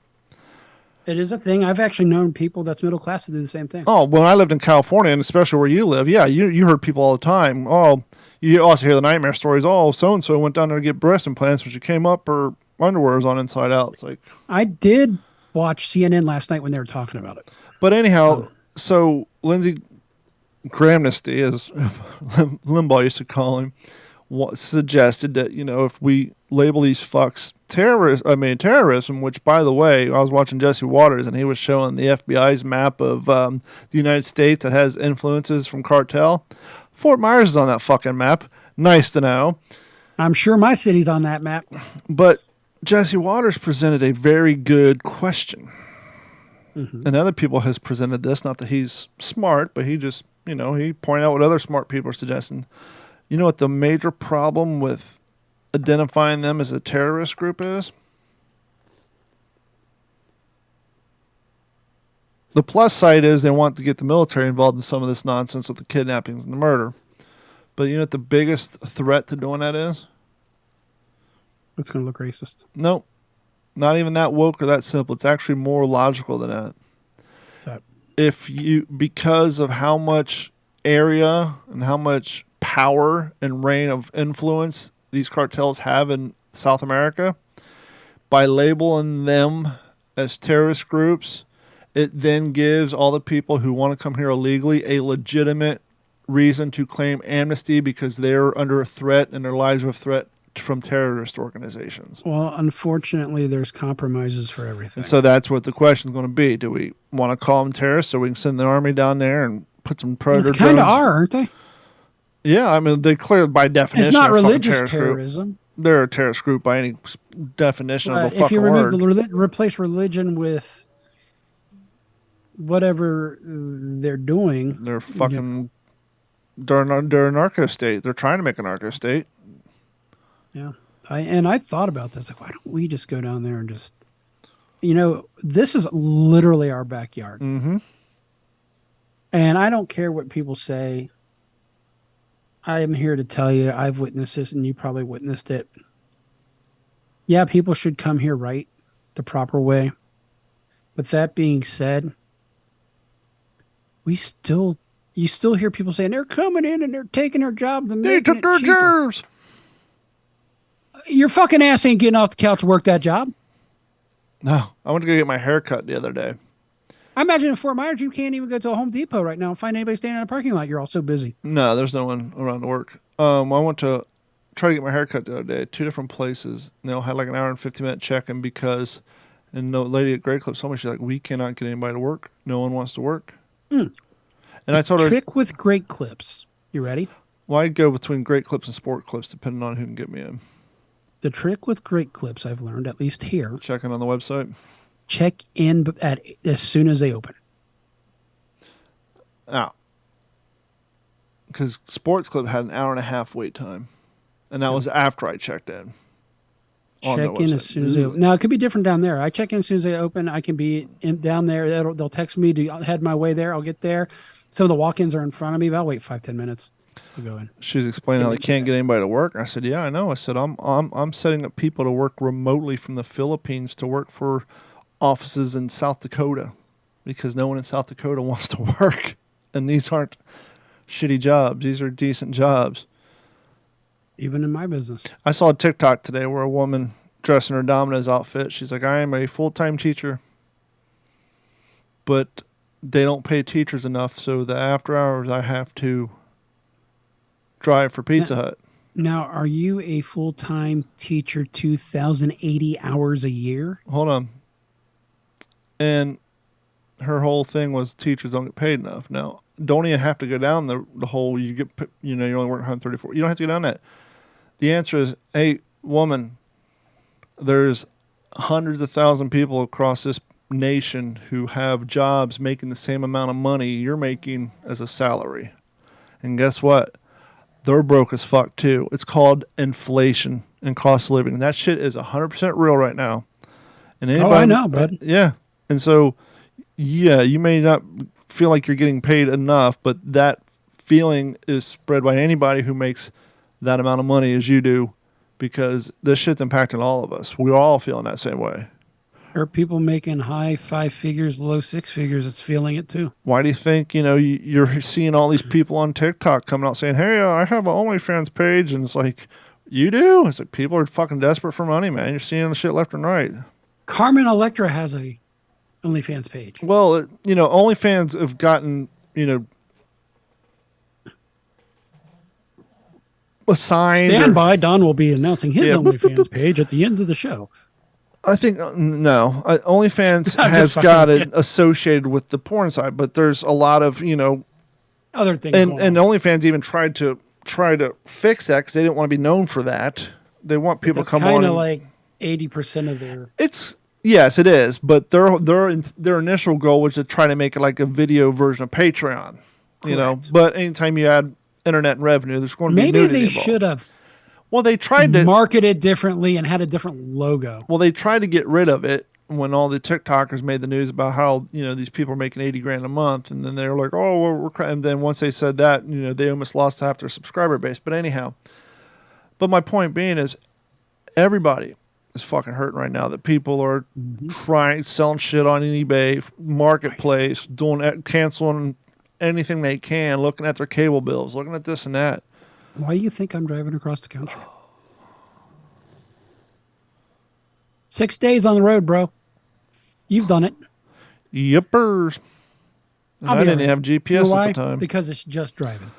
Speaker 1: It is a thing. I've actually known people that's middle class to do the same thing.
Speaker 3: Oh, when I lived in California, and especially where you live, yeah, you heard people all the time. Oh, you also hear the nightmare stories. Oh, so-and-so went down there to get breast implants. When she came up, her underwear was on inside out. It's like
Speaker 1: I did watch CNN last night when they were talking about it.
Speaker 3: But anyhow, so Lindsey Grahamnesty, as Limbaugh used to call him, suggested that, if we label these fucks terrorism, which, by the way, I was watching Jesse Waters, and he was showing the FBI's map of the United States that has influences from cartel. Fort Myers is on that fucking map. Nice to know.
Speaker 1: I'm sure my city's on that map.
Speaker 3: But Jesse Waters presented a very good question. Mm-hmm. And other people has presented this, not that he's smart, but he just... he pointed out what other smart people are suggesting. You know what the major problem with identifying them as a terrorist group is? The plus side is they want to get the military involved in some of this nonsense with the kidnappings and the murder. But you know what the biggest threat to doing that is?
Speaker 1: It's going to look racist.
Speaker 3: Nope. Not even that woke or that simple. It's actually more logical than that.
Speaker 1: What's that?
Speaker 3: Because of how much area and how much power and reign of influence these cartels have in South America, by labeling them as terrorist groups, it then gives all the people who want to come here illegally a legitimate reason to claim amnesty because they're under a threat and their lives are a threat from terrorist organizations.
Speaker 1: Well, unfortunately, there's compromises for everything.
Speaker 3: And so that's what the question is going to be. Do we want to call them terrorists so we can send the army down there and put some predator drones?
Speaker 1: They kind of are, aren't they?
Speaker 3: Yeah, I mean, they clearly, by definition,
Speaker 1: It's not
Speaker 3: are a fucking
Speaker 1: religious terrorism.
Speaker 3: Group. They're a terrorist group by any definition of the fucking
Speaker 1: if you
Speaker 3: word.
Speaker 1: replace religion with whatever they're doing,
Speaker 3: They're fucking... They're a narco state. They're trying to make a narco state.
Speaker 1: Yeah. I thought about this. Like, why don't we just go down there and just... this is literally our backyard.
Speaker 3: Mm-hmm.
Speaker 1: And I don't care what people say. I am here to tell you, I've witnessed this, and you probably witnessed it. Yeah, people should come here right, the proper way. But that being said, you still hear people saying they're coming in and they're taking our jobs and
Speaker 3: they took our jobs.
Speaker 1: Your fucking ass ain't getting off the couch to work that job.
Speaker 3: No, I went to go get my hair cut the other day.
Speaker 1: I imagine in Fort Myers, you can't even go to a Home Depot right now and find anybody standing in a parking lot. You're all so busy.
Speaker 3: No, there's no one around to work. I went to try to get my hair cut the other day, 2 different places. They all had like an hour and 50-minute check-in because, and the lady at Great Clips told me, she's like, we cannot get anybody to work. No one wants to work. And I told her...
Speaker 1: Trick with Great Clips. You ready?
Speaker 3: Well, I go between Great Clips and Sport Clips depending on who can get me in.
Speaker 1: The trick with Great Clips, I've learned, at least here.
Speaker 3: Checking on the website.
Speaker 1: Check in as soon as they open.
Speaker 3: Now, because Sports Clip had an hour and a half wait time, and that was after I checked in.
Speaker 1: Check in as soon as they open. Now, it could be different down there. I check in as soon as they open. I can be down there. They'll text me to head my way there. I'll get there. Some of the walk-ins are in front of me, but I'll wait 5-10 minutes to go in.
Speaker 3: She's explaining how they can't get anybody to work. I said, yeah, I know. I said, I'm setting up people to work remotely from the Philippines to work for offices in South Dakota because no one in South Dakota wants to work. And these aren't shitty jobs. These are decent jobs.
Speaker 1: Even in my business.
Speaker 3: I saw a TikTok today where a woman dressed in her Domino's outfit. She's like, I am a full-time teacher, but they don't pay teachers enough, so the after hours I have to drive for Pizza Hut.
Speaker 1: Now, are you a full-time teacher 2,080 hours a year?
Speaker 3: Hold on. And her whole thing was teachers don't get paid enough. Now, don't even have to go down the whole you only work 134. You don't have to go down that. The answer is, hey, woman, there's hundreds of thousands of people across this nation who have jobs making the same amount of money you're making as a salary. And guess what? They're broke as fuck too. It's called inflation and cost of living. And that shit is 100% real right now. And anybody,
Speaker 1: I know, bud.
Speaker 3: Yeah. And so, yeah, you may not feel like you're getting paid enough, but that feeling is spread by anybody who makes that amount of money as you do, because this shit's impacting all of us. We're all feeling that same way.
Speaker 1: There are people making high 5 figures, low 6 figures that's feeling it too.
Speaker 3: Why do you think, you're seeing all these people on TikTok coming out saying, hey, I have an OnlyFans page, and it's like, you do? It's like people are fucking desperate for money, man. You're seeing the shit left and right.
Speaker 1: Carmen Electra has a OnlyFans page.
Speaker 3: Well, OnlyFans have gotten, assigned.
Speaker 1: Stand by. Don will be announcing his OnlyFans page at the end of the show.
Speaker 3: I think, no. OnlyFans has got it associated with the porn side, but there's a lot of,
Speaker 1: other things.
Speaker 3: And OnlyFans even tried to fix that because they didn't want to be known for that. They want people to come on.
Speaker 1: Kind of like 80% of their.
Speaker 3: Yes, it is. But their initial goal was to try to make it like a video version of Patreon.
Speaker 1: Correct.
Speaker 3: But anytime you add internet and revenue, there's going to be
Speaker 1: maybe
Speaker 3: nudity
Speaker 1: they
Speaker 3: involved.
Speaker 1: should have.
Speaker 3: Well, they tried to
Speaker 1: market it differently and had a different logo.
Speaker 3: Well, they tried to get rid of it when all the TikTokers made the news about how these people are making $80,000 a month, and then they were like, "Oh, well, and then once they said that, they almost lost half their subscriber base." But anyhow, my point being is, everybody is fucking hurting right now. That people are selling shit on eBay, marketplace, canceling anything they can, looking at their cable bills, looking at this and that.
Speaker 1: Why do you think I'm driving across the country? 6 days on the road, bro. You've done it.
Speaker 3: Yippers. I didn't have GPS at the time.
Speaker 1: Because it's just driving.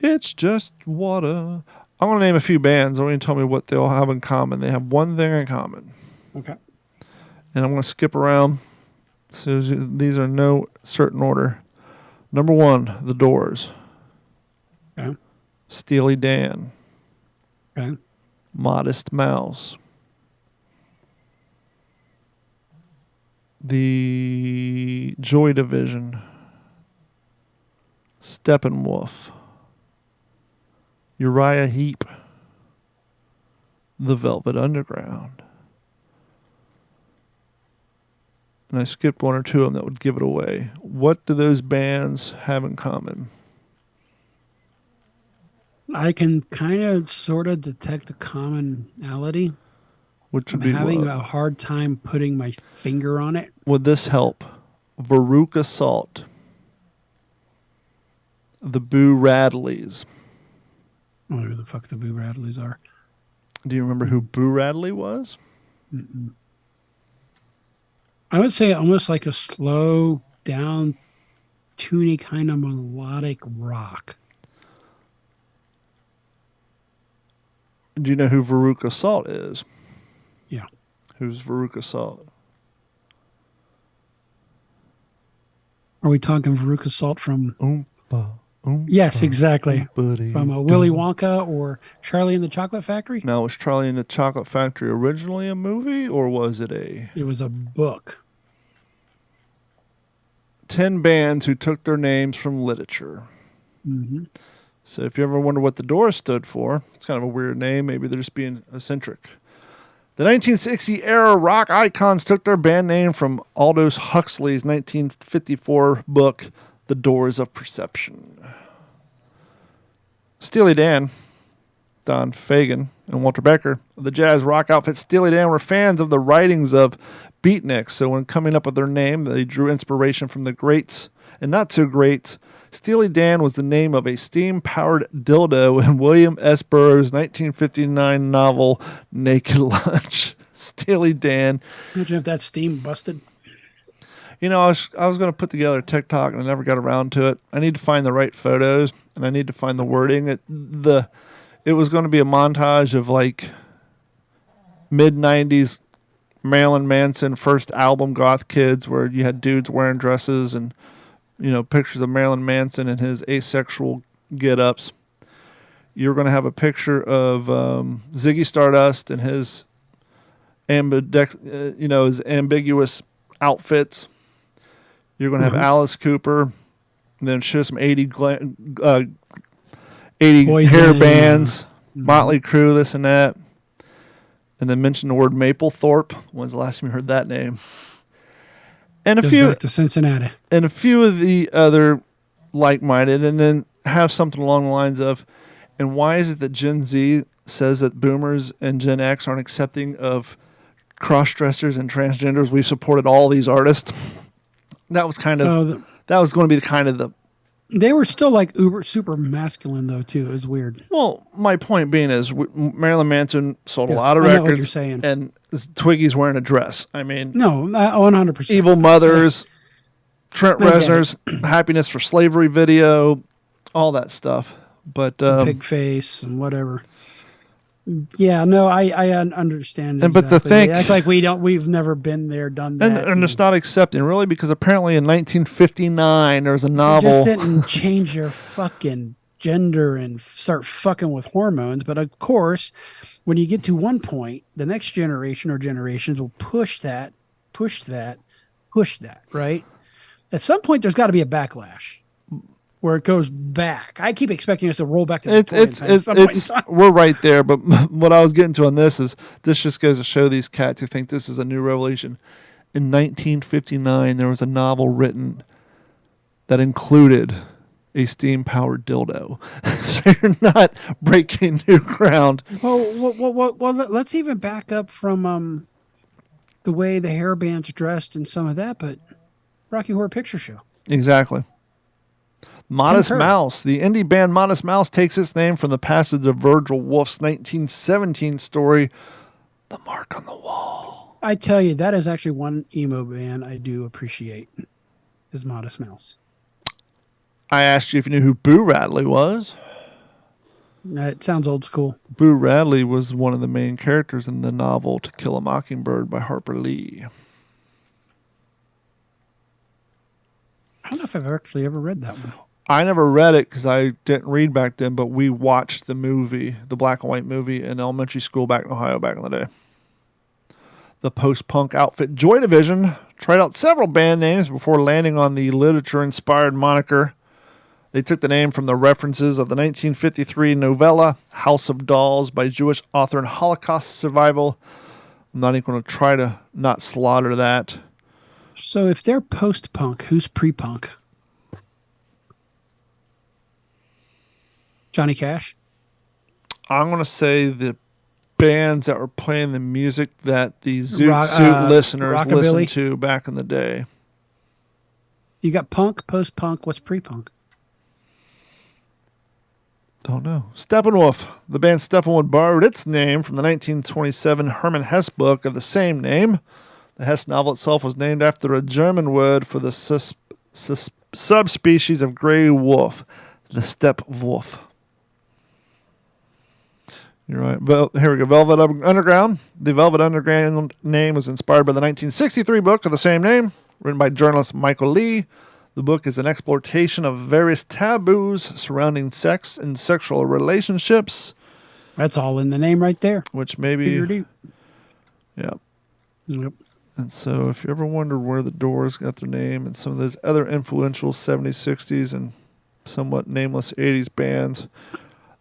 Speaker 3: It's just water. I'm going to name a few bands. I want you to tell me what they all have in common. They have one thing in common.
Speaker 1: Okay.
Speaker 3: And I'm going to skip around. So these are no certain order. Number 1, The Doors.
Speaker 1: Okay.
Speaker 3: Steely Dan.
Speaker 1: Okay.
Speaker 3: Modest Mouse. The Joy Division. Steppenwolf. Uriah Heep. The Velvet Underground. And I skipped one or two of them that would give it away. What do those bands have in common?
Speaker 1: I can kind of sort of detect a commonality.
Speaker 3: Which
Speaker 1: I'm
Speaker 3: would be
Speaker 1: having
Speaker 3: what?
Speaker 1: a hard time putting my finger on it.
Speaker 3: Would this help? Veruca Salt. The Boo Radleys.
Speaker 1: I don't know who the fuck the Boo Radleys are.
Speaker 3: Do you remember who Boo Radley was?
Speaker 1: Mm-mm. I would say almost like a slow down, tuny kind of melodic rock.
Speaker 3: Do you know who Veruca Salt is?
Speaker 1: Yeah.
Speaker 3: Who's Veruca Salt?
Speaker 1: Are we talking Veruca Salt from?
Speaker 3: Oompa, oompa,
Speaker 1: Yes, exactly.
Speaker 3: oompity
Speaker 1: From Willy
Speaker 3: doo.
Speaker 1: Wonka or Charlie and the Chocolate Factory?
Speaker 3: Now, was Charlie and the Chocolate Factory originally a movie, or was it a...
Speaker 1: It was a book.
Speaker 3: 10 bands who took their names from literature.
Speaker 1: Mm-hmm.
Speaker 3: So if you ever wonder what the Doors stood for, it's kind of a weird name. Maybe they're just being eccentric. The 1960 era rock icons took their band name from Aldous Huxley's 1954 book, The Doors of Perception. Steely Dan, Don Fagen, and Walter Becker of the jazz rock outfit Steely Dan were fans of the writings of beatniks. So when coming up with their name, they drew inspiration from the greats and not so great. Steely Dan was the name of a steam-powered dildo in William S. Burroughs' 1959 novel Naked Lunch. Steely Dan.
Speaker 1: Imagine if that steam busted.
Speaker 3: You know, I was going to put together a TikTok and I never got around to it. I need to find the right photos and I need to find the wording. It was going to be a montage of like mid-90s Marilyn Manson first album Goth Kids, where you had dudes wearing dresses and, you know, pictures of Marilyn Manson and his asexual get-ups. You're going to have a picture of Ziggy Stardust and his his ambiguous outfits. You're going to have Alice Cooper, and then show some 80
Speaker 1: Poison.
Speaker 3: hair bands, Motley Crue, this and that. And then mention the word Mapplethorpe. When's the last time you heard that name? And
Speaker 1: Goes back to Cincinnati.
Speaker 3: and a few of the other like-minded, and then have something along the lines of, and why is it that Gen Z says that boomers and Gen X aren't accepting of cross-dressers and transgenders? We've supported all these artists. That was kind of, that was going to be the kind of the...
Speaker 1: They were still like super masculine though too. It was weird.
Speaker 3: Well, my point being is Marilyn Manson sold a
Speaker 1: Yes,
Speaker 3: lot of
Speaker 1: I know what
Speaker 3: records,
Speaker 1: you're saying.
Speaker 3: and Twiggy's wearing a dress. I mean...
Speaker 1: No, 100%.
Speaker 3: Evil Mothers, Trent
Speaker 1: I get
Speaker 3: Reznor's Happiness for Slavery video, all that stuff. But
Speaker 1: Pig face and whatever. Yeah, no, I understand.
Speaker 3: And but to
Speaker 1: exactly.
Speaker 3: think-
Speaker 1: They act like we've never been there, done that.
Speaker 3: and it's not accepting really, because apparently in 1959 there was a
Speaker 1: They
Speaker 3: novel.
Speaker 1: just didn't change their fucking gender and start fucking with hormones. But of course, when you get to one point, the next generation or generations will push that, right? At some point, there's got to be a backlash where it goes back. I keep expecting us to roll back to the Victorian times at some point in time.
Speaker 3: We're right there. But what I was getting to on this is, this just goes to show these cats who think this is a new revelation. In 1959, there was a novel written that included a steam-powered dildo. So you're not breaking new ground.
Speaker 1: Well, let's even back up from the way the hair bands dressed and some of that, but Rocky Horror Picture Show.
Speaker 3: Exactly. Modest
Speaker 1: Concur.
Speaker 3: Mouse. The indie band Modest Mouse takes its name from the passage of Virgil Woolf's 1917 story, The Mark on the Wall.
Speaker 1: I tell you, that is actually one emo band I do appreciate, is Modest Mouse.
Speaker 3: I asked you if you knew who Boo Radley was.
Speaker 1: It sounds old school.
Speaker 3: Boo Radley was one of the main characters in the novel To Kill a Mockingbird by Harper Lee.
Speaker 1: I don't know if I've actually ever read that one.
Speaker 3: I never read it because I didn't read back then, but we watched the movie, the black and white movie, in elementary school back in Ohio back in the day. The post-punk outfit Joy Division tried out several band names before landing on the literature-inspired moniker. They took the name from the references of the 1953 novella House of Dolls by Jewish author and Holocaust survival. I'm not even going to try to not slaughter that.
Speaker 1: So if they're post-punk, who's pre-punk? Johnny Cash?
Speaker 3: I'm going to say the bands that were playing the music that the Zoot Suit listeners
Speaker 1: rockabilly?
Speaker 3: listened to back in the day.
Speaker 1: You got punk, post-punk. What's pre-punk?
Speaker 3: Don't know. Steppenwolf. The band Steppenwolf borrowed its name from the 1927 Hermann Hesse book of the same name. The Hesse novel itself was named after a German word for the subspecies of gray wolf, the Steppenwolf. You're right. Well, here we go. Velvet Underground. The Velvet Underground name was inspired by the 1963 book of the same name, written by journalist Michael Lee. The book is an exploration of various taboos surrounding sex and sexual relationships.
Speaker 1: That's all in the name right there.
Speaker 3: Which maybe... Yeah.
Speaker 1: Yep.
Speaker 3: And so if you ever wondered where the Doors got their name and some of those other influential 70s, 60s, and somewhat nameless 80s bands,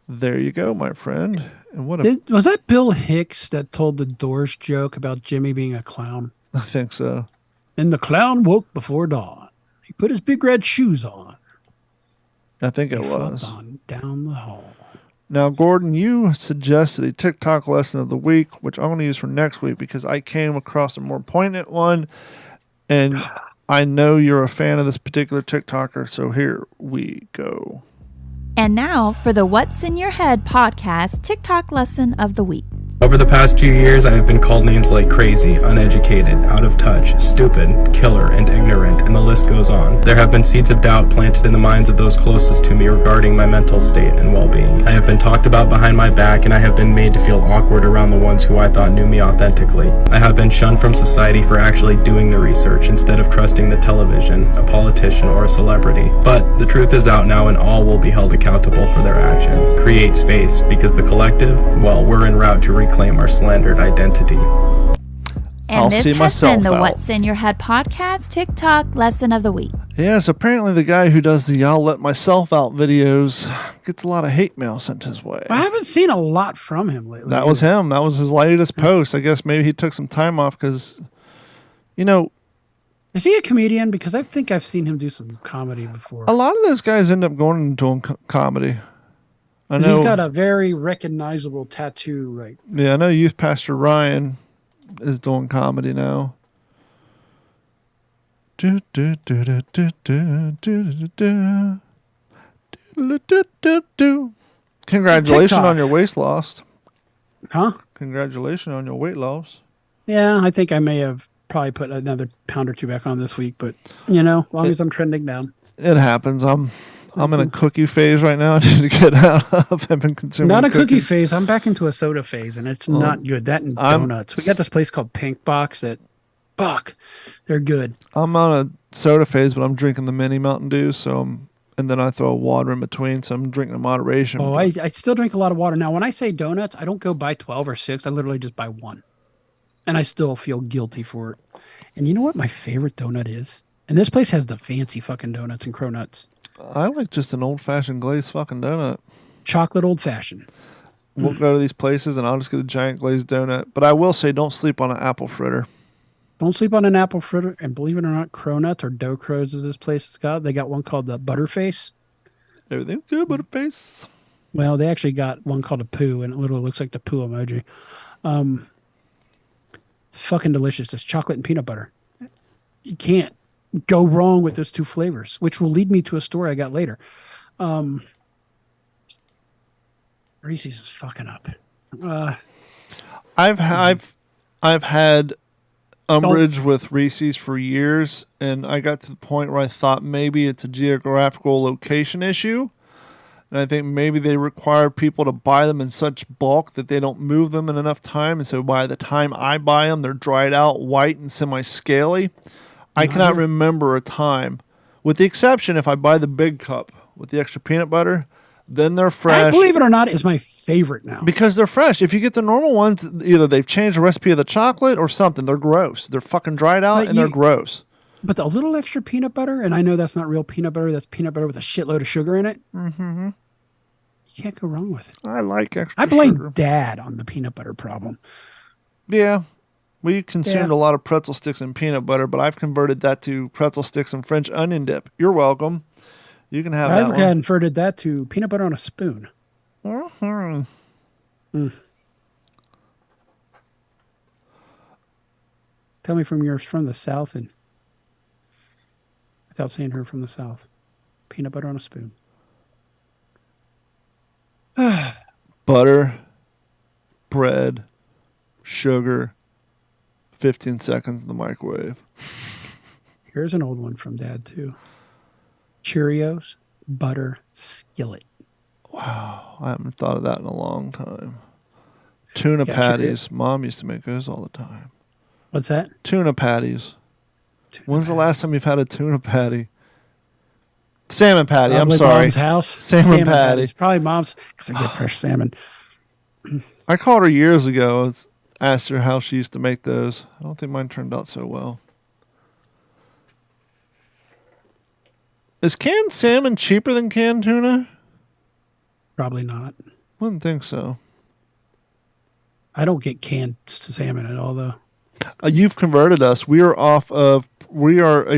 Speaker 3: there you go, my friend. And what
Speaker 1: was that Bill Hicks that told the Doors joke about Jimmy being a clown?
Speaker 3: I think so.
Speaker 1: And the clown woke before dawn. He put his big red shoes on.
Speaker 3: I think it
Speaker 1: he
Speaker 3: was.
Speaker 1: On down the hall.
Speaker 3: Now, Gordon, you suggested a TikTok lesson of the week, which I'm going to use for next week because I came across a more poignant one, and I know you're a fan of this particular TikToker, so here we go.
Speaker 2: And now for the What's in Your Head podcast TikTok lesson of the week.
Speaker 4: Over the past 2 years, I have been called names like crazy, uneducated, out of touch, stupid, killer, and ignorant, and the list goes on. There have been seeds of doubt planted in the minds of those closest to me regarding my mental state and well-being. I have been talked about behind my back, and I have been made to feel awkward around the ones who I thought knew me authentically. I have been shunned from society for actually doing the research instead of trusting the television, a politician, or a celebrity. But the truth is out now, and all will be held accountable for their actions. Create space, because the collective, well, we're en route to reclaim our slandered identity.
Speaker 2: And this has been the What's in Your Head podcast TikTok lesson of the week.
Speaker 3: Yes, apparently the guy who does the I'll let myself out videos gets a lot of hate mail sent his way.
Speaker 1: I haven't seen a lot from him lately.
Speaker 3: That was him. That was his latest post. I guess maybe he took some time off because, you know.
Speaker 1: Is he a comedian? Because I think I've seen him do some comedy before.
Speaker 3: A lot of those guys end up going into comedy. I know,
Speaker 1: he's got a very recognizable tattoo, right?
Speaker 3: Yeah, I know Youth Pastor Ryan is doing comedy now. Congratulations on your weight loss.
Speaker 1: Huh?
Speaker 3: Congratulations on your weight loss.
Speaker 1: Yeah, I think I may have probably put another pound or two back on this week, but you know, as long as I'm trending down.
Speaker 3: It happens. I'm in a cookie phase right now. I need to get out of. I've been consuming
Speaker 1: not a
Speaker 3: cookies.
Speaker 1: Cookie phase. I'm back into a soda phase, and it's not good. That and donuts. We got this place called Pink Box that, fuck, they're good.
Speaker 3: I'm on a soda phase, but I'm drinking the mini Mountain Dew, and then I throw water in between, so I'm drinking in moderation.
Speaker 1: Oh, I still drink a lot of water. Now, when I say donuts, I don't go buy 12 or 6. I literally just buy one, and I still feel guilty for it. And you know what my favorite donut is? And this place has the fancy fucking donuts and cronuts.
Speaker 3: I like just an old-fashioned glazed fucking donut.
Speaker 1: Chocolate old-fashioned.
Speaker 3: We'll go to these places, and I'll just get a giant glazed donut. But I will say, don't sleep on an apple fritter.
Speaker 1: Don't sleep on an apple fritter. And believe it or not, cronuts or dough crows as this place has got. They got one called the Butterface.
Speaker 3: Everything's good, Butterface.
Speaker 1: Well, they actually got one called a poo, and it literally looks like the poo emoji. It's fucking delicious. It's chocolate and peanut butter. You can't go wrong with those two flavors, which will lead me to a story I got later. Reese's is fucking up.
Speaker 3: I've had umbrage with Reese's for years, and I got to the point where I thought maybe it's a geographical location issue. And I think maybe they require people to buy them in such bulk that they don't move them in enough time. And so by the time I buy them, they're dried out, white, and semi-scaly. I cannot remember a time, with the exception if I buy the big cup with the extra peanut butter, then they're fresh.
Speaker 1: Believe it or not, is my favorite now.
Speaker 3: Because they're fresh. If you get the normal ones, either they've changed the recipe of the chocolate or something. They're gross. They're fucking dried out and they're gross.
Speaker 1: But the little extra peanut butter, and I know that's not real peanut butter. That's peanut butter with a shitload of sugar in it. Mm-hmm. You can't go wrong with it.
Speaker 3: I like extra
Speaker 1: I blame
Speaker 3: sugar.
Speaker 1: Dad on the peanut butter problem.
Speaker 3: Yeah. We consumed a lot of pretzel sticks and peanut butter, but I've converted that to pretzel sticks and French onion dip. You're welcome. You can have that one.
Speaker 1: I've converted that to peanut butter on a spoon.
Speaker 3: Mm-hmm.
Speaker 1: Mm. Tell me you're from the South and without saying her from the South. Peanut butter on a spoon.
Speaker 3: Butter, bread, sugar, 15 seconds in the microwave.
Speaker 1: Here's an old one from Dad, too. Cheerios, butter, skillet.
Speaker 3: Wow. I haven't thought of that in a long time. Tuna patties. Mom used to make those all the time.
Speaker 1: What's that?
Speaker 3: Tuna patties. When's the last time you've had a tuna patty? Salmon patty.
Speaker 1: Probably
Speaker 3: I'm sorry.
Speaker 1: Mom's house.
Speaker 3: Salmon patty.
Speaker 1: It's probably Mom's because I get fresh salmon.
Speaker 3: I called her years ago. Asked her how she used to make those. I don't think mine turned out so well. Is canned salmon cheaper than canned tuna?
Speaker 1: Probably not.
Speaker 3: Wouldn't think so.
Speaker 1: I don't get canned salmon at all, though.
Speaker 3: You've converted us. We are a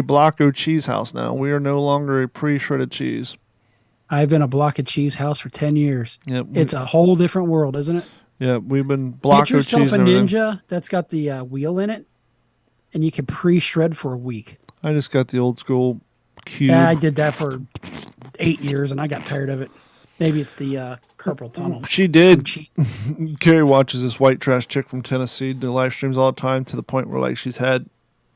Speaker 3: Blocko cheese house now. We are no longer a pre-shredded cheese.
Speaker 1: I've been a block of cheese house for 10 years.
Speaker 3: Yep.
Speaker 1: It's a whole different world, isn't it?
Speaker 3: Yeah, we've been Blocko
Speaker 1: Get yourself
Speaker 3: cheese.
Speaker 1: a
Speaker 3: and
Speaker 1: Ninja that's got the wheel in it, and you can pre-shred for a week.
Speaker 3: I just got the old school cube.
Speaker 1: Yeah, I did that for 8 years, and I got tired of it. Maybe it's the carpal tunnel.
Speaker 3: She did. Carrie watches this white trash chick from Tennessee do live streams all the time to the point where like she's had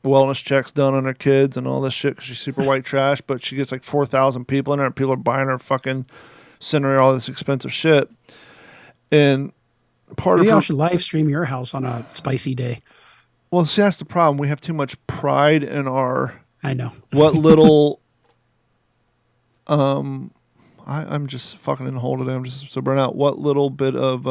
Speaker 3: wellness checks done on her kids and all this shit because she's super white trash, but she gets like 4,000 people in there and people are buying her fucking, sending her all this expensive shit. And part
Speaker 1: Maybe
Speaker 3: of her...
Speaker 1: I should live stream your house on a spicy day.
Speaker 3: Well, see, that's the problem. We have too much pride in our...
Speaker 1: I know.
Speaker 3: What little... I'm just fucking in a hole today. I'm just so burnt out. What little bit of...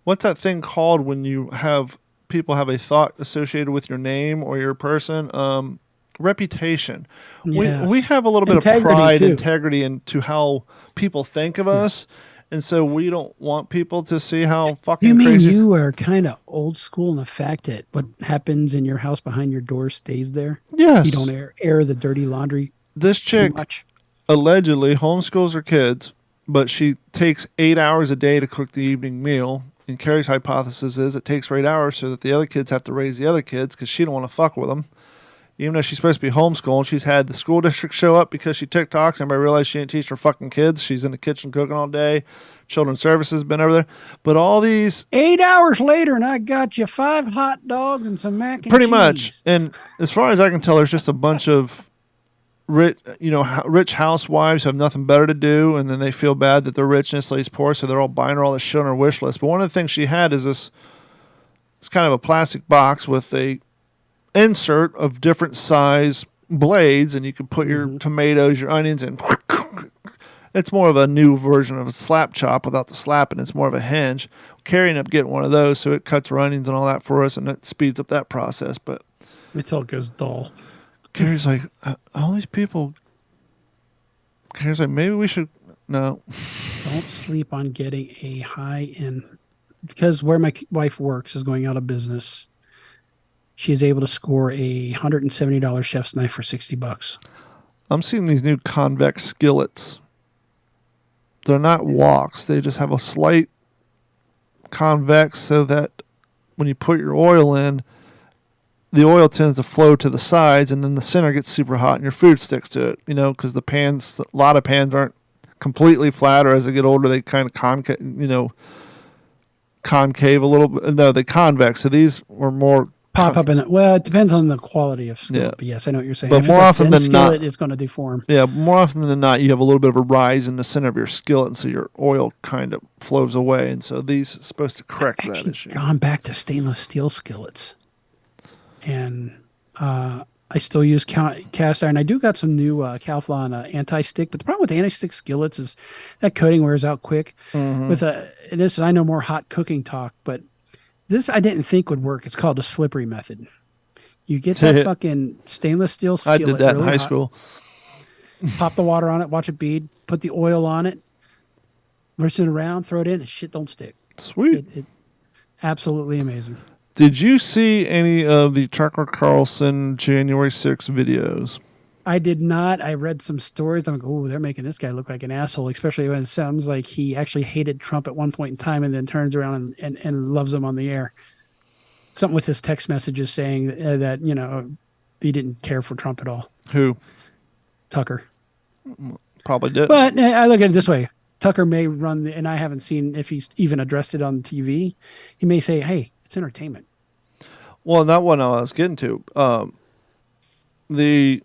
Speaker 3: what's that thing called when you have... people have a thought associated with your name or your person? Reputation. Yes. We have a little bit
Speaker 1: integrity
Speaker 3: of pride,
Speaker 1: too.
Speaker 3: integrity into how people think of us. And so we don't want people to see how fucking
Speaker 1: You mean
Speaker 3: crazy...
Speaker 1: you are kind of old school in the fact that what happens in your house behind your door stays there?
Speaker 3: Yes.
Speaker 1: You don't air the dirty laundry
Speaker 3: This chick
Speaker 1: much?
Speaker 3: allegedly homeschools her kids, but she takes 8 hours a day to cook the evening meal. And Carrie's hypothesis is it takes her 8 hours so that the other kids have to raise the other kids because she don't want to fuck with them. Even though she's supposed to be homeschooling, she's had the school district show up because she TikToks. Everybody realized she didn't teach her fucking kids. She's in the kitchen cooking all day. Children's Services been over there. But all these...
Speaker 1: 8 hours later, and I got you 5 hot dogs and some mac and cheese.
Speaker 3: Pretty much. And as far as I can tell, there's just a bunch of rich housewives who have nothing better to do, and then they feel bad that their richness lays poor, so they're all buying her all this shit on her wish list. But one of the things she had is this kind of a plastic box with a insert of different size blades, and you can put your tomatoes, your onions in. It's more of a new version of a slap chop without the slap, and it's more of a hinge. Carrie ended up getting one of those, so it cuts her onions and all that for us, and it speeds up that process. But
Speaker 1: Until it goes dull.
Speaker 3: Carrie's like, all these people. Carrie's like, maybe we should. No.
Speaker 1: Don't sleep on getting a high-end... Because where my wife works is going out of business. She's able to score a $170 chef's knife for $60.
Speaker 3: I'm seeing these new convex skillets. They're not woks. They just have a slight convex so that when you put your oil in, the oil tends to flow to the sides, and then the center gets super hot and your food sticks to it, because the pans, a lot of pans aren't completely flat, or as they get older, they kind of concave a little bit. No, they convex. So these were more
Speaker 1: pop up in it. Well, it depends on the quality of skillet.
Speaker 3: Yeah.
Speaker 1: But yes, I know what you're saying.
Speaker 3: But
Speaker 1: If
Speaker 3: more
Speaker 1: it's a
Speaker 3: often
Speaker 1: thin
Speaker 3: than
Speaker 1: skillet,
Speaker 3: not-
Speaker 1: it's going to deform.
Speaker 3: Yeah, more often than not, you have a little bit of a rise in the center of your skillet, and so your oil kind of flows away. And so these are supposed to correct that
Speaker 1: Actually
Speaker 3: issue.
Speaker 1: gone back to stainless steel skillets, and I still use cast iron. I do got some new Calphalon anti-stick, but the problem with anti-stick skillets is that coating wears out quick. With and this, I know more hot cooking talk, but this I didn't think would work. It's called the slippery method. You get that fucking stainless steel
Speaker 3: I
Speaker 1: skillet.
Speaker 3: did that in
Speaker 1: really
Speaker 3: high
Speaker 1: hot,
Speaker 3: school.
Speaker 1: Pop the water on it, watch it bead, put the oil on it, rinse it around, throw it in, and shit don't stick.
Speaker 3: Sweet.
Speaker 1: It absolutely amazing.
Speaker 3: Did you see any of the Tucker Carlson January 6th videos?
Speaker 1: I did not. I read some stories. I'm like, oh, they're making this guy look like an asshole, especially when it sounds like he actually hated Trump at one point in time and then turns around and loves him on the air. Something with his text messages saying that, you know, he didn't care for Trump at all.
Speaker 3: Who?
Speaker 1: Tucker.
Speaker 3: Probably did.
Speaker 1: But I look at it this way. Tucker may run, and I haven't seen if he's even addressed it on TV. He may say, hey, it's entertainment.
Speaker 3: Well, that one I was getting to. The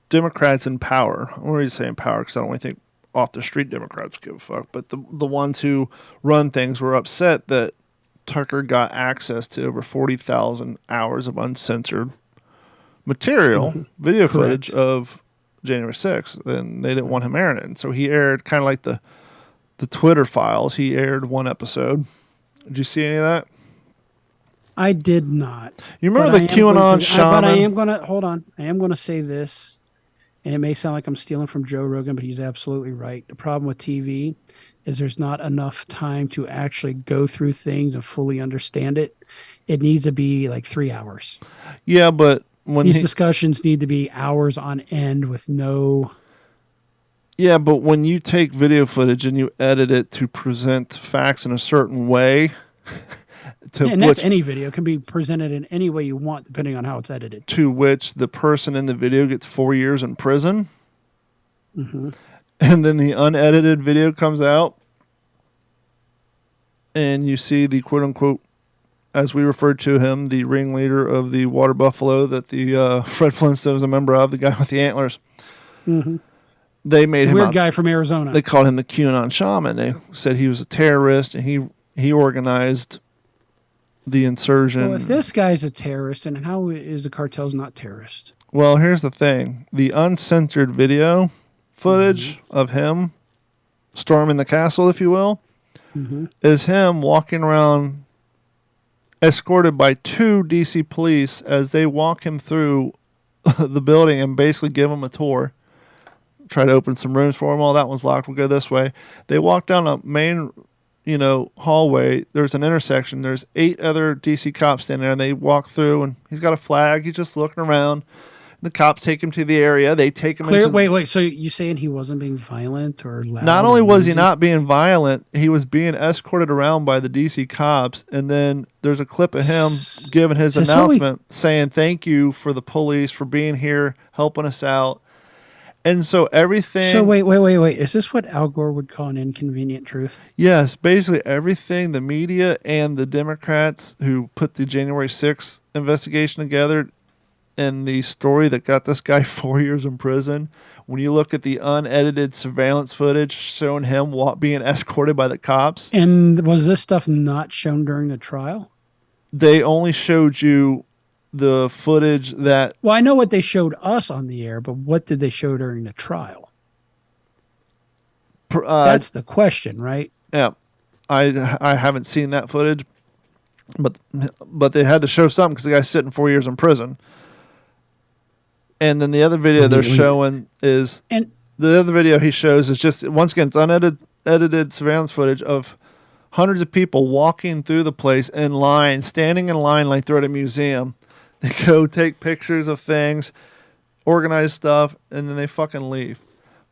Speaker 3: Democrats in power, I'm already saying power because I don't really think off the street Democrats give a fuck, but the ones who run things were upset that Tucker got access to over 40,000 hours of uncensored material, video footage of January 6th, and they didn't want him airing it. And so he aired kind of like the Twitter files. He aired one episode. Did you see any of that?
Speaker 1: I did not.
Speaker 3: You remember
Speaker 1: But
Speaker 3: the
Speaker 1: I am going
Speaker 3: QAnon
Speaker 1: to-
Speaker 3: shaman?
Speaker 1: But I am going to, hold on. I am going to say this, and it may sound like I'm stealing from Joe Rogan, but he's absolutely right. The problem with TV is there's not enough time to actually go through things and fully understand it. It needs to be like 3 hours.
Speaker 3: Yeah, but when
Speaker 1: These discussions need to be hours on end with no...
Speaker 3: Yeah, but when you take video footage and you edit it to present facts in a certain way,
Speaker 1: and that's any video. It can be presented in any way you want, depending on how it's edited.
Speaker 3: To which the person in the video gets 4 years in prison,
Speaker 1: Mm-hmm.
Speaker 3: and then the unedited video comes out, and you see the quote-unquote, as we referred to him, the ringleader of the water buffalo that the Fred Flintstone was a member of, the guy with the antlers.
Speaker 1: Mm-hmm.
Speaker 3: They made him
Speaker 1: Weird
Speaker 3: out,
Speaker 1: guy from Arizona.
Speaker 3: They called him the QAnon shaman. They said he was a terrorist, and he organized the insurgent.
Speaker 1: Well, if this guy's a terrorist, then how is the cartel's not terrorist?
Speaker 3: Well, here's the thing. The uncensored video footage of him storming the castle, if you will, is him walking around escorted by 2 DC police as they walk him through the building and basically give him a tour. Try to open some rooms for him. Oh, that one's locked. We'll go this way. They walk down a main, hallway. There's an intersection. There's 8 other DC cops standing there, and they walk through, and he's got a flag. He's just looking around. The cops take him to the area. They take him
Speaker 1: Wait. So you saying he wasn't being violent or loud?
Speaker 3: Not only
Speaker 1: or
Speaker 3: was he
Speaker 1: noisy?
Speaker 3: not being violent, he was being escorted around by the DC cops. And then there's a clip of him giving his
Speaker 1: Is this what we-
Speaker 3: announcement saying, thank you for the police for being here, helping us out. And so everything...
Speaker 1: So wait. Is this what Al Gore would call an inconvenient truth?
Speaker 3: Yes, basically everything the media and the Democrats who put the January 6th investigation together and the story that got this guy 4 years in prison, when you look at the unedited surveillance footage showing him being escorted by the cops...
Speaker 1: And was this stuff not shown during the trial?
Speaker 3: They only showed you the footage that...
Speaker 1: Well, I know what they showed us on the air, but what did they show during the trial? That's the question, right?
Speaker 3: Yeah. I haven't seen that footage, but they had to show something because the guy's sitting 4 years in prison. And then the other video they're showing is...
Speaker 1: And
Speaker 3: the other video he shows is just, once again, it's unedited surveillance footage of hundreds of people walking through the place in line, standing in line like they're at a museum. They go take pictures of things, organize stuff, and then they fucking leave.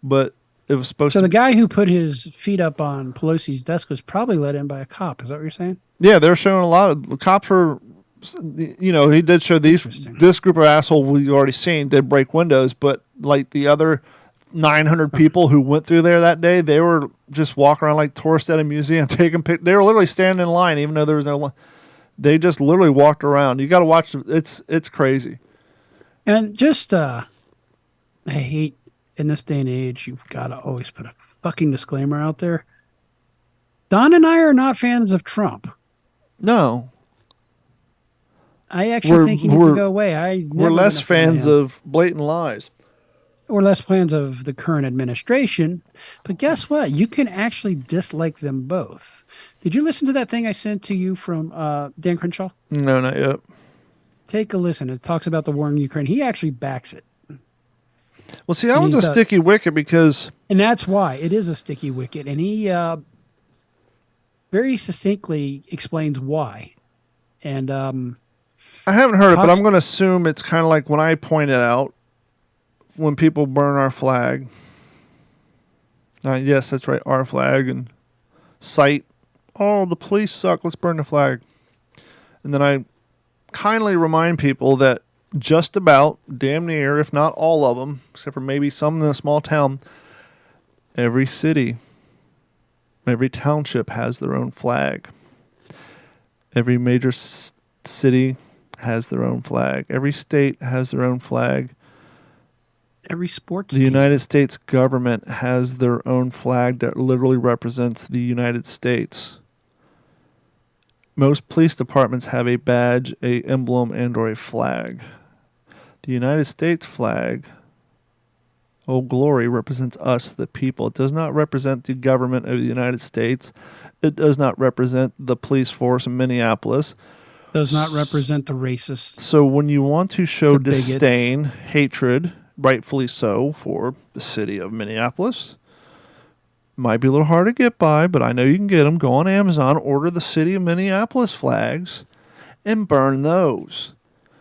Speaker 3: But it was supposed to...
Speaker 1: So the guy who put his feet up on Pelosi's desk was probably let in by a cop. Is that what you're saying?
Speaker 3: Yeah, they're showing a lot of... The cops were... he did show this group of assholes we already seen did break windows, but like the other 900 people who went through there that day, they were just walking around like tourists at a museum taking pictures. They were literally standing in line, even though there was They just literally walked around. You got to watch. It's crazy.
Speaker 1: And just, I hate in this day and age, you've got to always put a fucking disclaimer out there. Don and I are not fans of Trump.
Speaker 3: No.
Speaker 1: I actually think he needs to go away.
Speaker 3: We're less fans of blatant lies.
Speaker 1: Or less fans of the current administration. But guess what? You can actually dislike them both. Did you listen to that thing I sent to you from Dan Crenshaw?
Speaker 3: No, not yet.
Speaker 1: Take a listen. It talks about the war in Ukraine. He actually backs it.
Speaker 3: Well, see, that one's a sticky wicket because...
Speaker 1: And that's why. It is a sticky wicket. And he very succinctly explains why. And
Speaker 3: I haven't heard it, but I'm going to assume it's kind of like when I pointed out when people burn our flag. Yes, that's right, our flag. And cite, oh, the police suck, let's burn the flag. And then I kindly remind people that just about, damn near, if not all of them, except for maybe some in a small town, every city, every township has their own flag. Every major city has their own flag. Every state has their own flag.
Speaker 1: Every sports
Speaker 3: The United States government has their own flag that literally represents the United States. Most police departments have a badge, a emblem, and or a flag. The United States flag, oh glory, represents us, the people. It does not represent the government of the United States. It does not represent the police force in Minneapolis.
Speaker 1: Does not represent the racists.
Speaker 3: So when you want to show disdain, hatred, rightfully so, for the city of Minneapolis, might be a little hard to get by, but I know you can get them. Go on Amazon, order the city of Minneapolis flags, and burn those.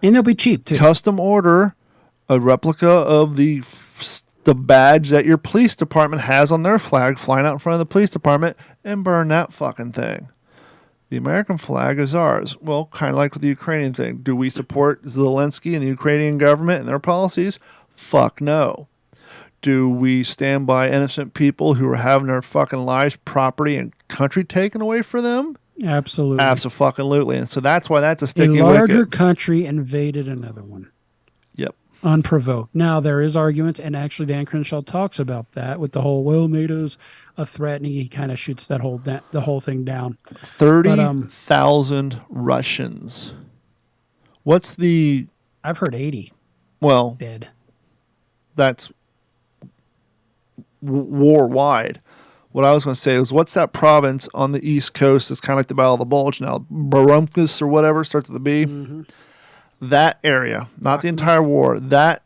Speaker 1: And they'll be cheap, too.
Speaker 3: Custom order a replica of the badge that your police department has on their flag, flying out in front of the police department, and burn that fucking thing. The American flag is ours. Well, kind of like with the Ukrainian thing. Do we support Zelensky and the Ukrainian government and their policies? Fuck no. Do we stand by innocent people who are having their fucking lives, property, and country taken away from them?
Speaker 1: Absolutely.
Speaker 3: Absolutely. And so that's why that's a sticky wicket.
Speaker 1: A larger country invaded another one.
Speaker 3: Yep.
Speaker 1: Unprovoked. Now, there is arguments, and actually Dan Crenshaw talks about that with the whole, well, NATO's a threat, and he kind of shoots the whole thing down.
Speaker 3: 30,000 Russians. What's the...
Speaker 1: I've heard 80.
Speaker 3: Well...
Speaker 1: Dead.
Speaker 3: That's war-wide. What I was going to say was, what's that province on the East Coast that's kind of like the Battle of the Bulge now? Barumkus or whatever, starts with a B. Mm-hmm. That area, not the entire war, the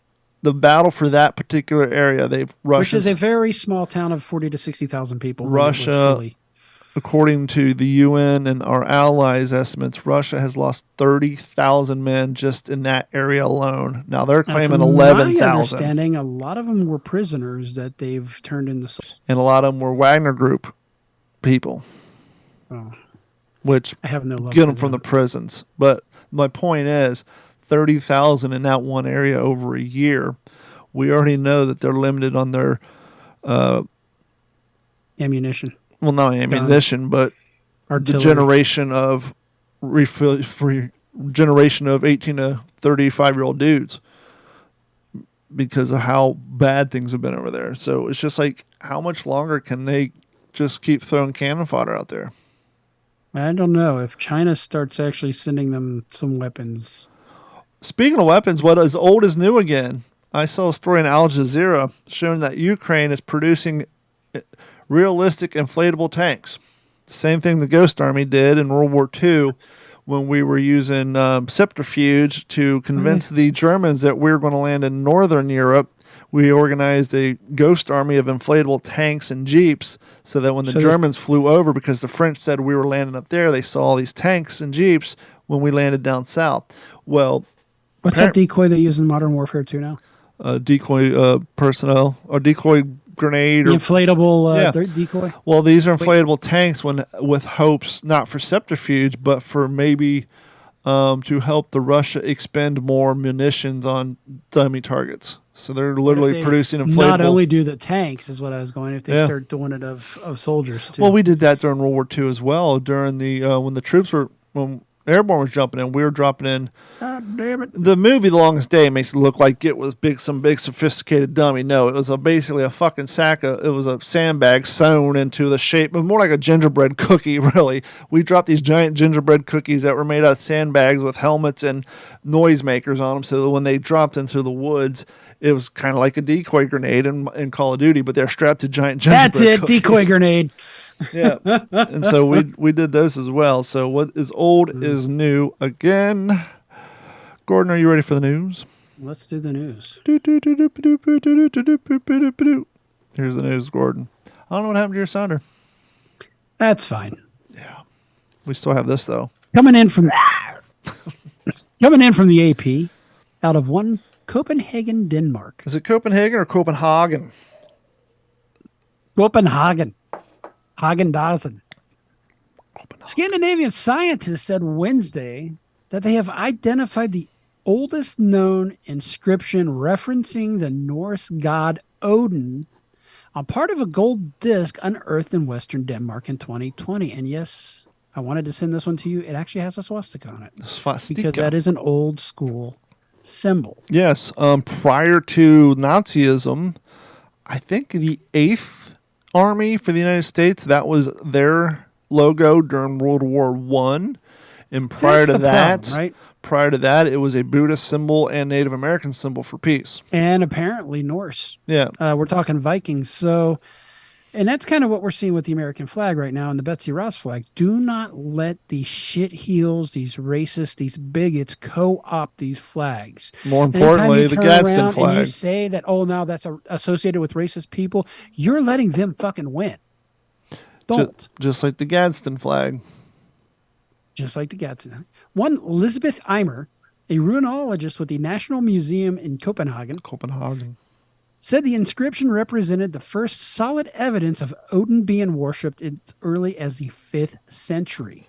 Speaker 3: battle for that particular area,
Speaker 1: which is a very small town of 40 to 60,000 people.
Speaker 3: Russia, according to the UN and our allies' estimates, Russia has lost 30,000 men just in that area alone. Now they're claiming 11,000. My
Speaker 1: understanding, a lot of them were prisoners that they've turned into.
Speaker 3: And a lot of them were Wagner Group people, which
Speaker 1: I have no love
Speaker 3: get them from the prisons. But my point is, 30,000 in that one area over a year. We already know that they're limited on their
Speaker 1: ammunition.
Speaker 3: Well, not ammunition, but artillery. The generation of 18 to 35-year-old dudes, because of how bad things have been over there. So it's just like, how much longer can they just keep throwing cannon fodder out there?
Speaker 1: I don't know. If China starts actually sending them some weapons.
Speaker 3: Speaking of weapons, what is old is new again. I saw a story in Al Jazeera showing that Ukraine is producing realistic inflatable tanks. Same thing the Ghost Army did in World War II when we were using subterfuge to convince the Germans that we were going to land in Northern Europe. We organized a Ghost Army of inflatable tanks and jeeps so that when the Germans flew over, because the French said we were landing up there, they saw all these tanks and jeeps when we landed down south. Well,
Speaker 1: what's that decoy they use in Modern Warfare 2 now?
Speaker 3: Decoy personnel or decoy grenade or
Speaker 1: inflatable decoy.
Speaker 3: Well, these are inflatable tanks with hopes not for subterfuge, but for maybe to help the Russia expend more munitions on dummy targets. So they're literally producing inflatable.
Speaker 1: Not only do the tanks is what I was going. If they start doing it of soldiers too.
Speaker 3: Well, we did that during World War II as well. During the when the troops were when Airborne was jumping in. We were dropping in.
Speaker 1: God damn it.
Speaker 3: The movie The Longest Day makes it look like it was some big sophisticated dummy. No, it was basically a fucking it was a sandbag sewn into the shape of more like a gingerbread cookie, really. We dropped these giant gingerbread cookies that were made out of sandbags with helmets and noisemakers on them, so that when they dropped into the woods, it was kind of like a decoy grenade in Call of Duty, but they're strapped to giant gingerbread
Speaker 1: That's it,
Speaker 3: cookies.
Speaker 1: decoy grenade.
Speaker 3: Yeah. And so we did those as well. So what is old is new again. Gordon, are you ready for the news?
Speaker 1: Let's do the news.
Speaker 3: Here's the news, Gordon. I don't know what happened to your sounder.
Speaker 1: That's fine.
Speaker 3: Yeah. We still have this, though.
Speaker 1: Coming in from the AP out of Copenhagen, Denmark.
Speaker 3: Is it Copenhagen or Copenhagen?
Speaker 1: Copenhagen. Hagen-Dazsen. Scandinavian scientists said Wednesday that they have identified the oldest known inscription referencing the Norse god Odin on part of a gold disc unearthed in western Denmark in 2020. And yes, I wanted to send this one to you. It actually has a swastika on it. Because that is an old school symbol.
Speaker 3: Yes. Prior to Nazism, I think the 8th Army for the United States, that was their logo during World War I. And prior to that,
Speaker 1: problem, right?
Speaker 3: Prior to that, it was a Buddhist symbol and Native American symbol for peace.
Speaker 1: And apparently Norse.
Speaker 3: Yeah.
Speaker 1: We're talking Vikings. So, and that's kind of what we're seeing with the American flag right now and the Betsy Ross flag. Do not let these shitheels, these racists, these bigots co-opt these flags.
Speaker 3: More importantly, the Gadsden flag.
Speaker 1: And you say that, oh, now that's associated with racist people. You're letting them fucking win. Don't.
Speaker 3: Just like the Gadsden flag.
Speaker 1: Just like the Gadsden. One Elizabeth Eimer, a ruinologist with the National Museum in Copenhagen, said the inscription represented the first solid evidence of Odin being worshipped as early as the 5th century,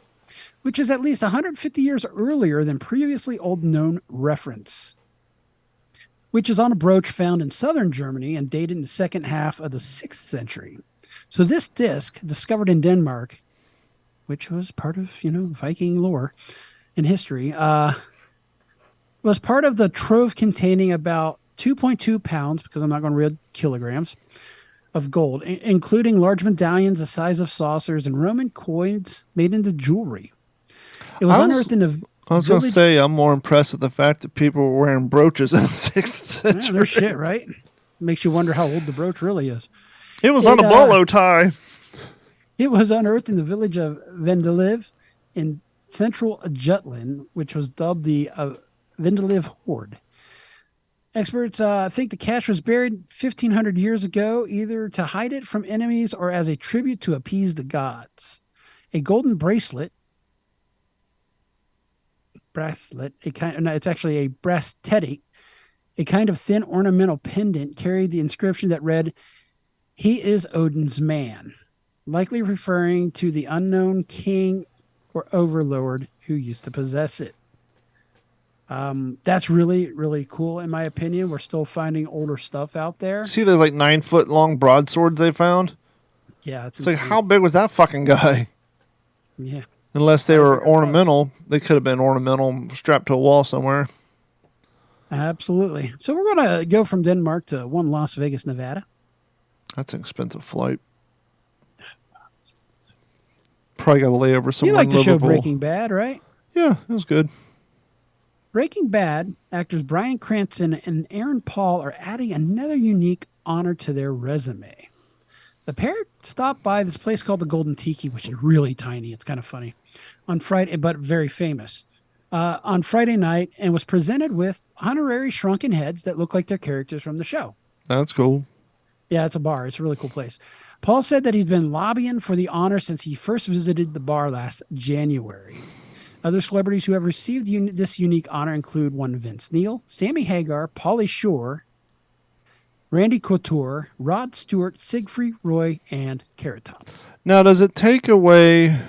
Speaker 1: which is at least 150 years earlier than previously old known reference, which is on a brooch found in southern Germany and dated in the second half of the 6th century. So this disc, discovered in Denmark, which was part of, Viking lore and history, was part of the trove containing about 2.2 pounds, because I'm not going to read kilograms, of gold, including large medallions the size of saucers and Roman coins made into jewelry. It was unearthed in a
Speaker 3: I was going to say, I'm more impressed with the fact that people were wearing brooches in the 6th century.
Speaker 1: Yeah, they're shit, right? Makes you wonder how old the brooch really is.
Speaker 3: It was on a bolo tie.
Speaker 1: It was unearthed in the village of Vendeliv in central Jutland, which was dubbed the Vendeliv Hoard. Experts think the cache was buried 1,500 years ago, either to hide it from enemies or as a tribute to appease the gods. A golden bracelet, it's actually a bractetic, a kind of thin ornamental pendant, carried the inscription that read, "He is Odin's man," likely referring to the unknown king or overlord who used to possess it. That's really, really cool, in my opinion. We're still finding older stuff out there.
Speaker 3: See those 9-foot long broadswords they found?
Speaker 1: Yeah.
Speaker 3: It's like, how big was that fucking guy?
Speaker 1: Yeah.
Speaker 3: Unless they were ornamental. They could have been ornamental, strapped to a wall somewhere.
Speaker 1: Absolutely. So we're going to go from Denmark to one Las Vegas, Nevada.
Speaker 3: That's an expensive flight. Probably got to lay over somewhere.
Speaker 1: You like
Speaker 3: in
Speaker 1: the show
Speaker 3: Liverpool.
Speaker 1: Breaking Bad, right?
Speaker 3: Yeah, it was good.
Speaker 1: Breaking Bad actors Bryan Cranston and Aaron Paul are adding another unique honor to their resume. The pair stopped by this place called the Golden Tiki, which is really tiny. It's kind of funny. On Friday, but very famous. On Friday night, and was presented with honorary shrunken heads that look like they're characters from the show.
Speaker 3: That's cool.
Speaker 1: Yeah, it's a bar. It's a really cool place. Paul said that he's been lobbying for the honor since he first visited the bar last January. Other celebrities who have received this unique honor include one Vince Neil, Sammy Hagar, Pauly Shore, Randy Couture, Rod Stewart, Siegfried Roy, and Carrot Top.
Speaker 3: Now, does it take away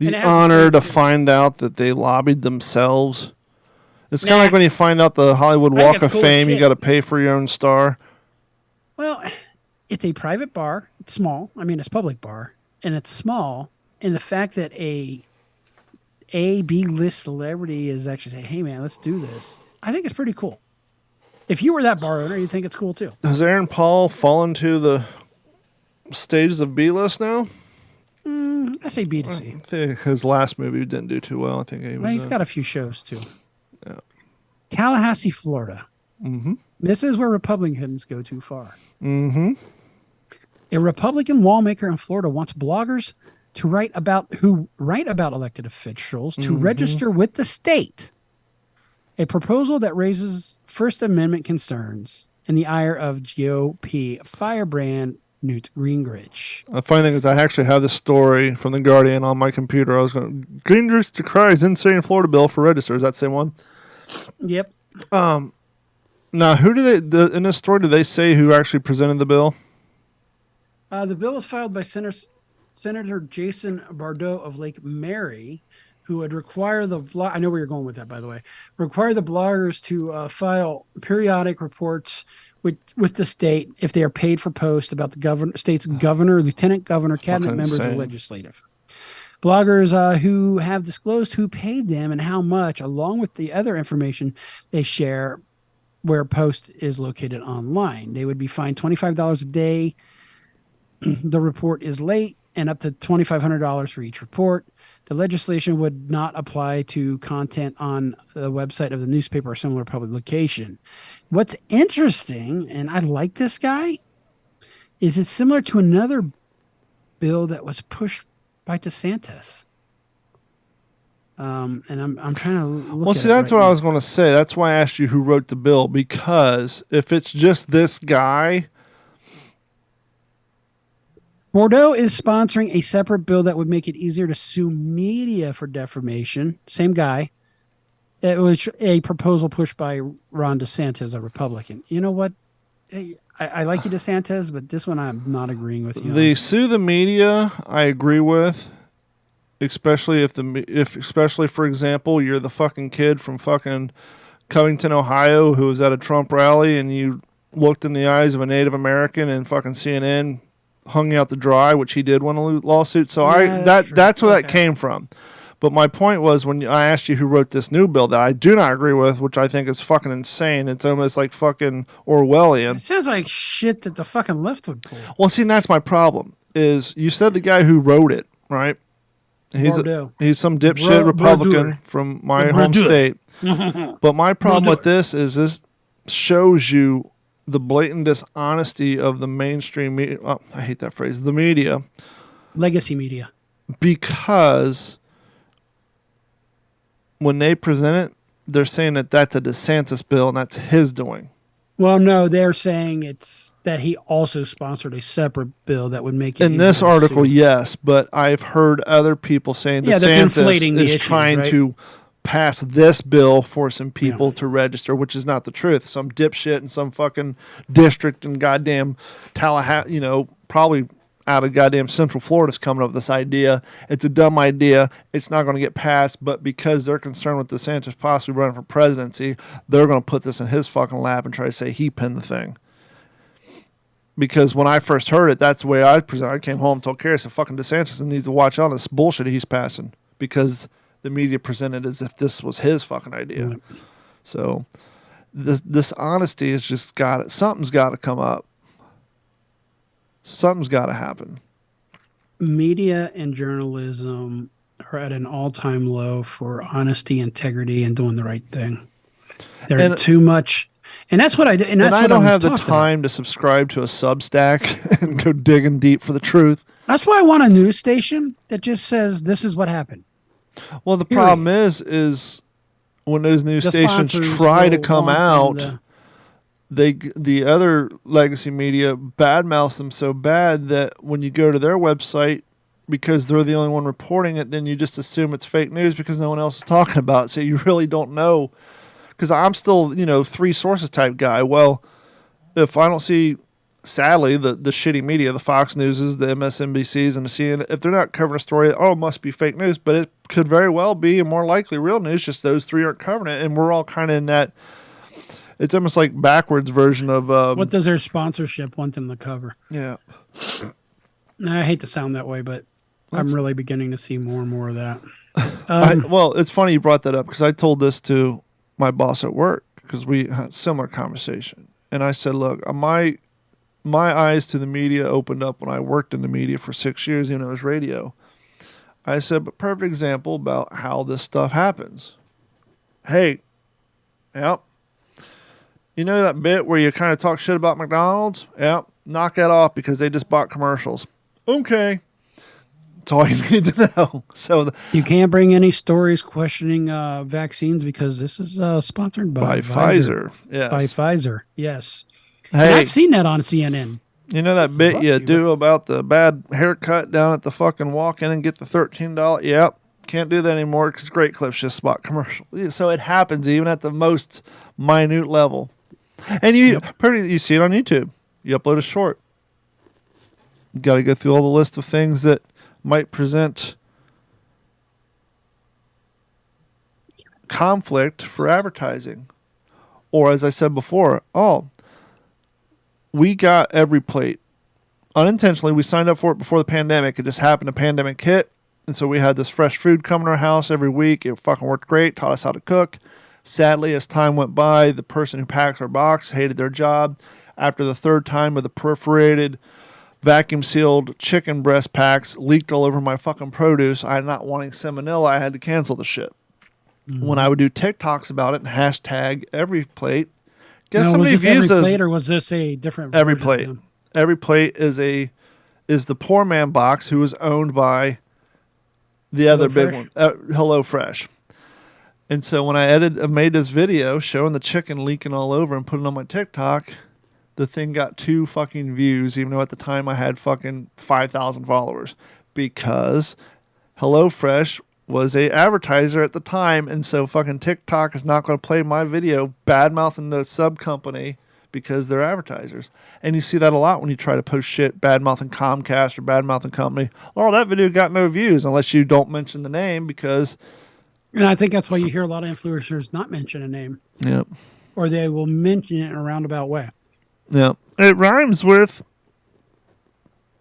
Speaker 3: the honor to find out that they lobbied themselves? It's kind of like when you find out the Hollywood Walk of Fame, you got to pay for your own star.
Speaker 1: Well, it's a private bar. It's small. I mean, it's a public bar, and it's small. And the fact that a a B-list celebrity is actually saying, hey, man, let's do this. I think it's pretty cool. If you were that bar owner, you'd think it's cool, too.
Speaker 3: Has Aaron Paul fallen to the stages of B-list now?
Speaker 1: I say B to
Speaker 3: I
Speaker 1: C.
Speaker 3: think his last movie didn't do too well. I think
Speaker 1: He's got a few shows, too.
Speaker 3: Yeah.
Speaker 1: Tallahassee, Florida.
Speaker 3: Mm-hmm.
Speaker 1: This is where Republicans go too far.
Speaker 3: Mm-hmm.
Speaker 1: A Republican lawmaker in Florida wants bloggers who write about elected officials to register with the state. A proposal that raises First Amendment concerns in the ire of GOP firebrand Newt Gingrich.
Speaker 3: The funny thing is, I actually have this story from The Guardian on my computer. I was going, Gingrich decries insane Florida bill for register. Is that the same one?
Speaker 1: Yep.
Speaker 3: Now, who do they, in this story, do they say who actually presented the bill?
Speaker 1: The bill was filed by Senator Jason Bordeaux of Lake Mary, who would require I know where you're going with that, by the way, require the bloggers to file periodic reports with the state if they are paid for posts about the state's governor, lieutenant governor, cabinet members, or legislative. Bloggers who have disclosed who paid them and how much, along with the other information they share where a post is located online. They would be fined $25 a day. The report is late, and up to $2,500 for each report. The legislation would not apply to content on the website of the newspaper or similar public location. What's interesting, and I like this guy, is it's similar to another bill that was pushed by DeSantis. And I'm trying to look
Speaker 3: Well, see, that's what I was going to say. That's why I asked you who wrote the bill, because if it's just this guy...
Speaker 1: Bordeaux is sponsoring a separate bill that would make it easier to sue media for defamation. Same guy. It was a proposal pushed by Ron DeSantis, a Republican. You know what? I like you, DeSantis, but this one I'm not agreeing with you.
Speaker 3: The sue the media, I agree with, especially especially for example, you're the fucking kid from fucking Covington, Ohio, who was at a Trump rally, and you looked in the eyes of a Native American, and fucking CNN hung you out to dry, which he did win a lawsuit. So that's where that came from. But my point was, when I asked you who wrote this new bill that I do not agree with, which I think is fucking insane. It's almost like fucking Orwellian.
Speaker 1: It sounds like shit that the fucking left would pull.
Speaker 3: Well, see, and that's my problem. Is you said the guy who wrote it, right? He's some dipshit Republican from my home state. But my problem with this is this shows you the blatant dishonesty of the mainstream media. Oh, I hate that phrase. The media.
Speaker 1: Legacy media.
Speaker 3: Because when they present it, they're saying that that's a DeSantis bill and that's his doing.
Speaker 1: Well, no, they're saying it's that he also sponsored a separate bill that would make it
Speaker 3: in this article, yes, but I've heard other people saying DeSantis is trying to pass this bill forcing people to register, which is not the truth. Some dipshit in some fucking district in goddamn Tallahassee, probably out of goddamn Central Florida is coming up with this idea. It's a dumb idea. It's not going to get passed, but because they're concerned with DeSantis possibly running for presidency, they're going to put this in his fucking lap and try to say he pinned the thing. Because when I first heard it, that's the way I presented. I came home and told Carrie, I said, fucking DeSantis needs to watch out on this bullshit he's passing, because the media presented as if this was his fucking idea. Mm-hmm. So this honesty has just something's got to come up. Something's got to happen.
Speaker 1: Media and journalism are at an all-time low for honesty, integrity, and doing the right thing. They're too much. And that's what I did. And
Speaker 3: I don't have the time to subscribe to a Substack and go digging deep for the truth.
Speaker 1: That's why I want a news station that just says this is what happened.
Speaker 3: Well, the problem is when those news stations try to come out, the other legacy media badmouths them so bad that when you go to their website, because they're the only one reporting it, then you just assume it's fake news because no one else is talking about it. So you really don't know. Because I'm still, three sources type guy. Well, if I don't see, sadly, the shitty media, the Fox Newses, the MSNBCs, and the CNN, if they're not covering a story, it must be fake news. But it could very well be, and more likely, real news. Just those three aren't covering it, and we're all kind of in that. It's almost like backwards version of.
Speaker 1: What does their sponsorship want them to cover?
Speaker 3: Yeah.
Speaker 1: I hate to sound that way, but I'm really beginning to see more and more of that.
Speaker 3: Well, it's funny you brought that up because I told this to my boss at work because we had a similar conversation. And I said, look, my eyes to the media opened up when I worked in the media for 6 years, even though it was radio. I said, but perfect example about how this stuff happens. Hey, yep. You know that bit where you kind of talk shit about McDonald's? Yep. Knock that off because they just bought commercials. Okay. That's all you need to know. So
Speaker 1: you can't bring any stories questioning vaccines because this is sponsored by
Speaker 3: Pfizer. Yes.
Speaker 1: By Pfizer. Yes.
Speaker 3: Hey,
Speaker 1: and I've seen that on CNN.
Speaker 3: You know that bit you do about the bad haircut down at the fucking walk-in and get the $13? Yep. Can't do that anymore because Great Clips just spot commercial. So it happens even at the most minute level. And you see it on YouTube. You upload a short. You got to go through all the list of things that might present conflict for advertising. Or as I said before, we got every plate. Unintentionally, we signed up for it before the pandemic. It just happened, the pandemic hit. And so we had this fresh food come to our house every week. It fucking worked great, taught us how to cook. Sadly, as time went by, the person who packs our box hated their job. After the third time with the perforated, vacuum-sealed chicken breast packs leaked all over my fucking produce, I not wanting salmonella, I had to cancel the shit. Mm-hmm. When I would do TikToks about it and hashtag every plate, guess how many views?
Speaker 1: Every plate, or was this a different?
Speaker 3: Every plate. Every plate is the poor man box, who is owned by the other big one, HelloFresh. And so when I made this video showing the chicken leaking all over and put it on my TikTok, the thing got 2 fucking views, even though at the time I had fucking 5,000 followers, because HelloFresh was a advertiser at the time, and so fucking TikTok is not going to play my video bad-mouthing the sub company because they're advertisers. And you see that a lot when you try to post shit bad-mouthing Comcast or bad-mouthing company. Oh, that video got no views unless you don't mention the name because...
Speaker 1: And I think that's why you hear a lot of influencers not mention a name.
Speaker 3: Yep.
Speaker 1: Or they will mention it in a roundabout way.
Speaker 3: Yep. It rhymes with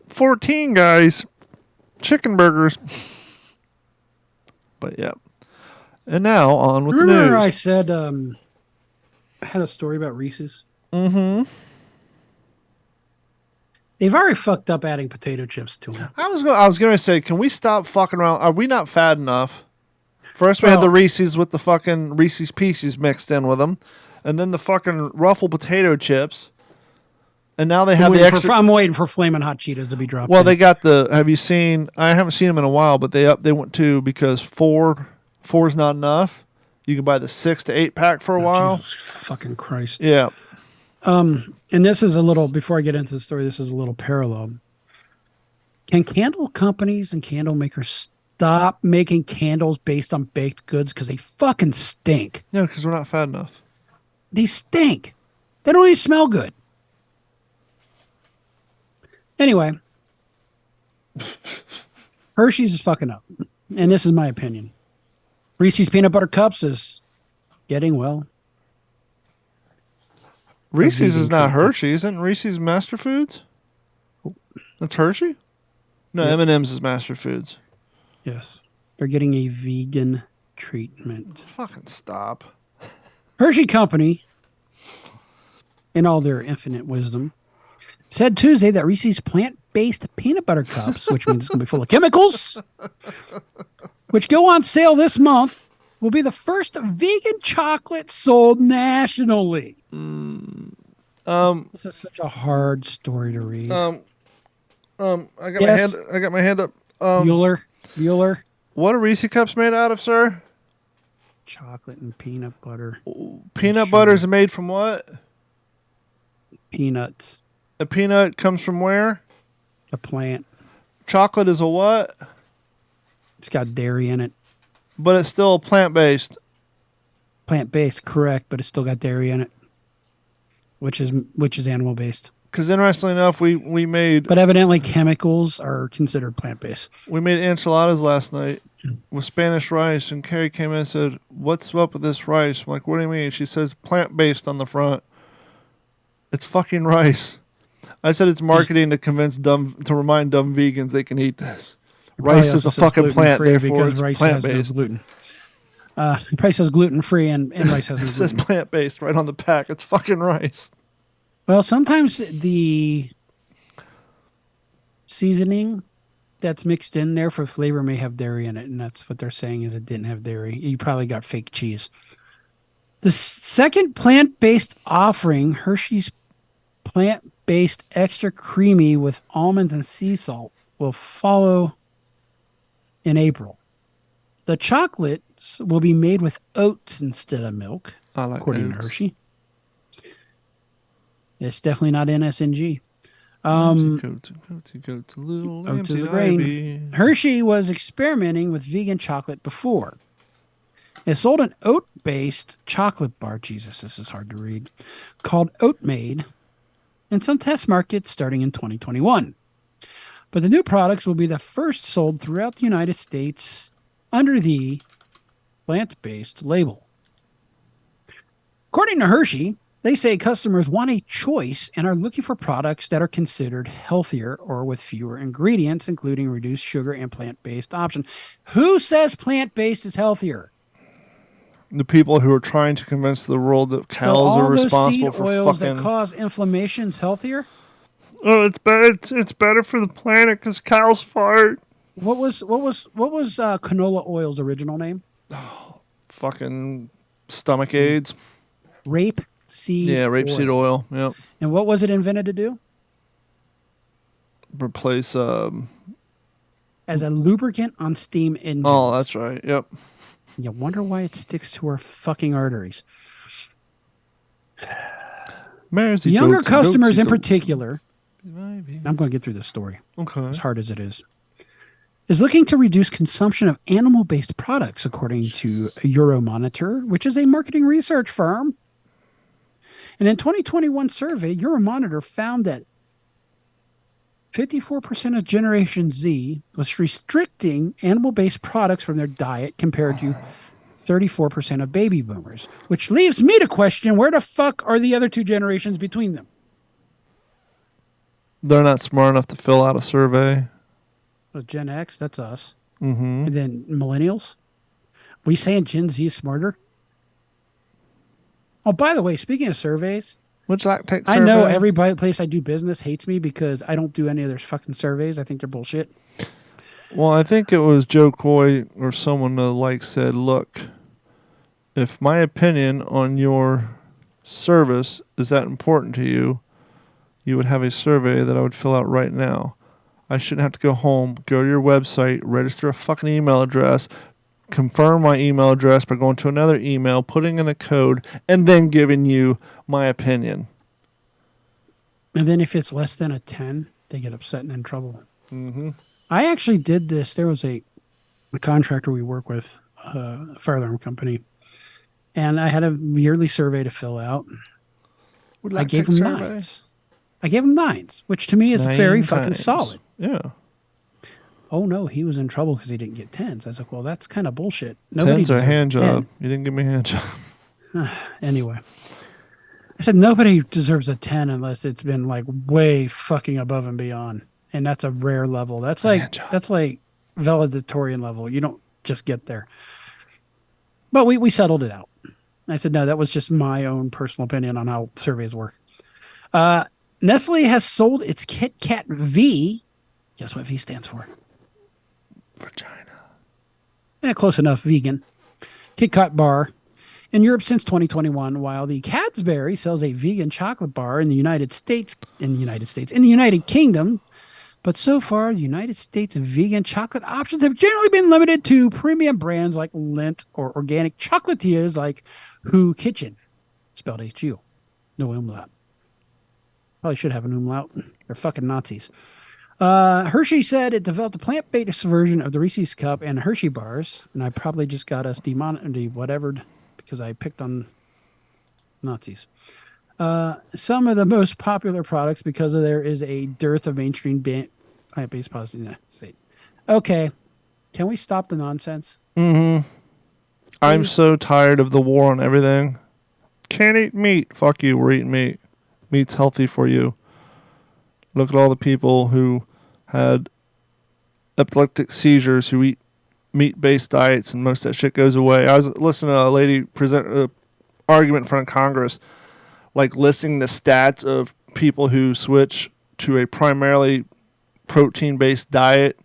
Speaker 3: 14 guys, chicken burgers. But yeah. And now on with the news.
Speaker 1: Remember I said I had a story about Reese's?
Speaker 3: Mm-hmm.
Speaker 1: They've already fucked up adding potato chips to them.
Speaker 3: I was going to say, can we stop fucking around? Are we not fat enough? First we had the Reese's with the fucking Reese's Pieces mixed in with them. And then the fucking Ruffled potato chips. And now they have the extra...
Speaker 1: I'm waiting for Flamin' Hot Cheetos to be dropped.
Speaker 3: Well, they got the... Have you seen... I haven't seen them in a while, but they went to... Because four is not enough. You can buy the 6 to 8 pack for a while.
Speaker 1: Jesus fucking Christ.
Speaker 3: Yeah.
Speaker 1: And this is a little... Before I get into the story, this is a little parallel. Can candle companies and candle makers stop making candles based on baked goods? Because they fucking stink.
Speaker 3: No, because we're not fat enough.
Speaker 1: They stink. They don't even smell good. Anyway, Hershey's is fucking up. And this is my opinion. Reese's Peanut Butter Cups is getting, well...
Speaker 3: Reese's is not Hershey. Isn't Reese's Master Foods? That's Hershey? No, yep. M&M's is Master Foods.
Speaker 1: Yes. They're getting a vegan treatment.
Speaker 3: Fucking stop.
Speaker 1: Hershey Company, in all their infinite wisdom, said Tuesday that Reese's plant-based peanut butter cups, which means it's going to be full of chemicals, which go on sale this month, will be the first vegan chocolate sold nationally. This is such a hard story to read.
Speaker 3: I got my hand up.
Speaker 1: Bueller.
Speaker 3: What are Reese's cups made out of, sir?
Speaker 1: Chocolate and peanut butter.
Speaker 3: Peanut butter is made from what?
Speaker 1: Peanuts.
Speaker 3: A peanut comes from where?
Speaker 1: A plant.
Speaker 3: Chocolate is a what?
Speaker 1: It's got dairy in it.
Speaker 3: But it's still plant-based.
Speaker 1: Plant-based, correct, but it's still got dairy in it, which is animal-based.
Speaker 3: Because interestingly enough, we made...
Speaker 1: But evidently chemicals are considered plant-based.
Speaker 3: We made enchiladas last night with Spanish rice, and Carrie came in and said, "What's up with this rice?" I'm like, "What do you mean?" She says, "Plant-based on the front." It's fucking rice. I said it's marketing to remind dumb vegans they can eat this. Rice is a fucking plant, therefore
Speaker 1: because
Speaker 3: it's
Speaker 1: rice has no
Speaker 3: plant-based.
Speaker 1: gluten. It probably says gluten-free and rice has no
Speaker 3: It says
Speaker 1: gluten.
Speaker 3: plant-based right on the pack. It's fucking rice.
Speaker 1: Well, sometimes the seasoning that's mixed in there for flavor may have dairy in it, and that's what they're saying is it didn't have dairy. You probably got fake cheese. The second plant-based offering, Hershey's plant-based extra creamy with almonds and sea salt, will follow in April. The chocolates will be made with oats instead of milk,
Speaker 3: I like
Speaker 1: according to
Speaker 3: oats.
Speaker 1: Hershey. It's definitely not NSNG.
Speaker 3: Goats, little
Speaker 1: Oats is
Speaker 3: empty
Speaker 1: a grain.
Speaker 3: ivy.
Speaker 1: Hershey was experimenting with vegan chocolate before. It sold an oat-based chocolate bar, Jesus, this is hard to read, called Oatmade in some test markets starting in 2021. But the new products will be the first sold throughout the United States under the plant-based label. According to Hershey, they say customers want a choice and are looking for products that are considered healthier or with fewer ingredients, including reduced sugar and plant-based options. Who says plant-based is healthier?
Speaker 3: The people who are trying to convince the world that cows
Speaker 1: all
Speaker 3: are
Speaker 1: those
Speaker 3: responsible
Speaker 1: seed
Speaker 3: for
Speaker 1: oils
Speaker 3: fucking.
Speaker 1: that cause inflammation's healthier?
Speaker 3: Oh, it's better. It's better for the planet because cows fart.
Speaker 1: What was canola oil's original name?
Speaker 3: Fucking stomach aids.
Speaker 1: Rapeseed.
Speaker 3: Yeah, rapeseed oil. Yep.
Speaker 1: And what was it invented to do?
Speaker 3: Replace.
Speaker 1: As a lubricant on steam engines.
Speaker 3: Oh, that's right. Yep.
Speaker 1: You wonder why it sticks to our fucking arteries.
Speaker 3: Maresy
Speaker 1: Younger
Speaker 3: goatsy,
Speaker 1: customers
Speaker 3: goatsy,
Speaker 1: in
Speaker 3: goat.
Speaker 1: particular,
Speaker 3: Maybe.
Speaker 1: I'm going to get through this story,
Speaker 3: Okay.
Speaker 1: as hard as it is looking to reduce consumption of animal-based products, according to Euromonitor, which is a marketing research firm. And in 2021 survey, Euromonitor found that 54% of Generation Z was restricting animal-based products from their diet compared to 34% of baby boomers, which leaves me to question where the fuck are the other two generations between them?
Speaker 3: They're not smart enough to fill out a survey.
Speaker 1: Gen X, that's us.
Speaker 3: Mm-hmm.
Speaker 1: And then millennials? We saying Gen Z is smarter? Oh, by the way, speaking of surveys,
Speaker 3: Would you like to take
Speaker 1: I
Speaker 3: survey?
Speaker 1: know every place I do business hates me because I don't do any of their fucking surveys. I think they're bullshit.
Speaker 3: Well, I think it was Joe Coy or someone said, look, if my opinion on your service is that important to you, you would have a survey that I would fill out right now. I shouldn't have to go home, go to your website, register a fucking email address, confirm my email address by going to another email, putting in a code, and then giving you my opinion.
Speaker 1: And then if it's less than a 10, they get upset and in trouble.
Speaker 3: Mm-hmm.
Speaker 1: I actually did this. There was a contractor we work with, a fire alarm company, and I had a yearly survey to fill out. I gave him 9s. I gave him 9s, which to me is very fucking solid.
Speaker 3: Yeah.
Speaker 1: Oh no, he was in trouble because he didn't get 10s. I was like, well, that's kind of bullshit.
Speaker 3: 10s are a hand
Speaker 1: deserves a
Speaker 3: job. You didn't give me a hand job.
Speaker 1: 10. Anyway, I said nobody deserves a 10 unless it's been like way fucking above and beyond, and that's a rare level. That's like valedictorian level. You don't just get there. But we settled it out. I said no, that was just my own personal opinion on how surveys work. Nestle has sold its Kit Kat V. Guess what V stands for?
Speaker 3: Vagina.
Speaker 1: Yeah, close enough. Vegan. Kit Kat bar in Europe since 2021, while the Cadbury sells a vegan chocolate bar in the United Kingdom. But so far, the United States vegan chocolate options have generally been limited to premium brands like Lindt or organic chocolatiers like Who Kitchen, spelled H-U. No umlaut. Probably should have an umlaut. They're fucking Nazis. Hershey said it developed a plant-based version of the Reese's Cup and Hershey bars, and I probably just got us whatevered because I picked on Nazis. Some of the most popular products because there is a dearth of mainstream plant-based products in the United States. Okay, can we stop the nonsense?
Speaker 3: Mm-hmm. I'm so tired of the war on everything. Can't eat meat. Fuck you, we're eating meat. Meat's healthy for you. Look at all the people who had epileptic seizures who eat meat-based diets, and most of that shit goes away. I was listening to a lady present an argument in front of Congress, like listing the stats of people who switch to a primarily protein-based diet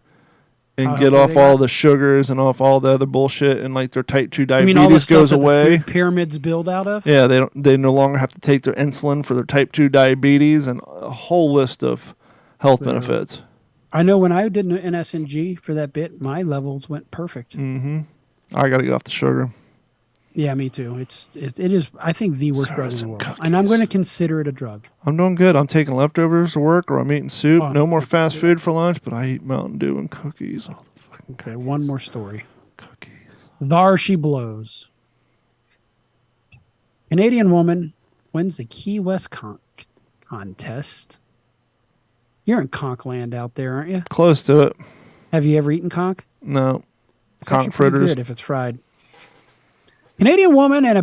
Speaker 3: and get off all the sugars and off all the other bullshit, and like their type 2 diabetes goes away.
Speaker 1: The food pyramids build out of?
Speaker 3: Yeah, they no longer have to take their insulin for their type 2 diabetes, and a whole list of health benefits.
Speaker 1: I know when I did an SNG for that bit, my levels went perfect.
Speaker 3: Mm-hmm. I got to get off the sugar.
Speaker 1: Yeah, me too. It is, I think, the worst drug in the world. Cookies. And I'm going to consider it a drug.
Speaker 3: I'm doing good. I'm taking leftovers to work, or I'm eating soup. No more fast food for lunch, but I eat Mountain Dew and cookies all the fucking
Speaker 1: Okay, one more story.
Speaker 3: Cookies.
Speaker 1: There she blows. Canadian woman wins the Key West contest. You're in conch land out there, aren't you?
Speaker 3: Close to it.
Speaker 1: Have you ever eaten conch?
Speaker 3: No.
Speaker 1: It's
Speaker 3: conch fritters.
Speaker 1: Good if it's fried. Canadian woman and a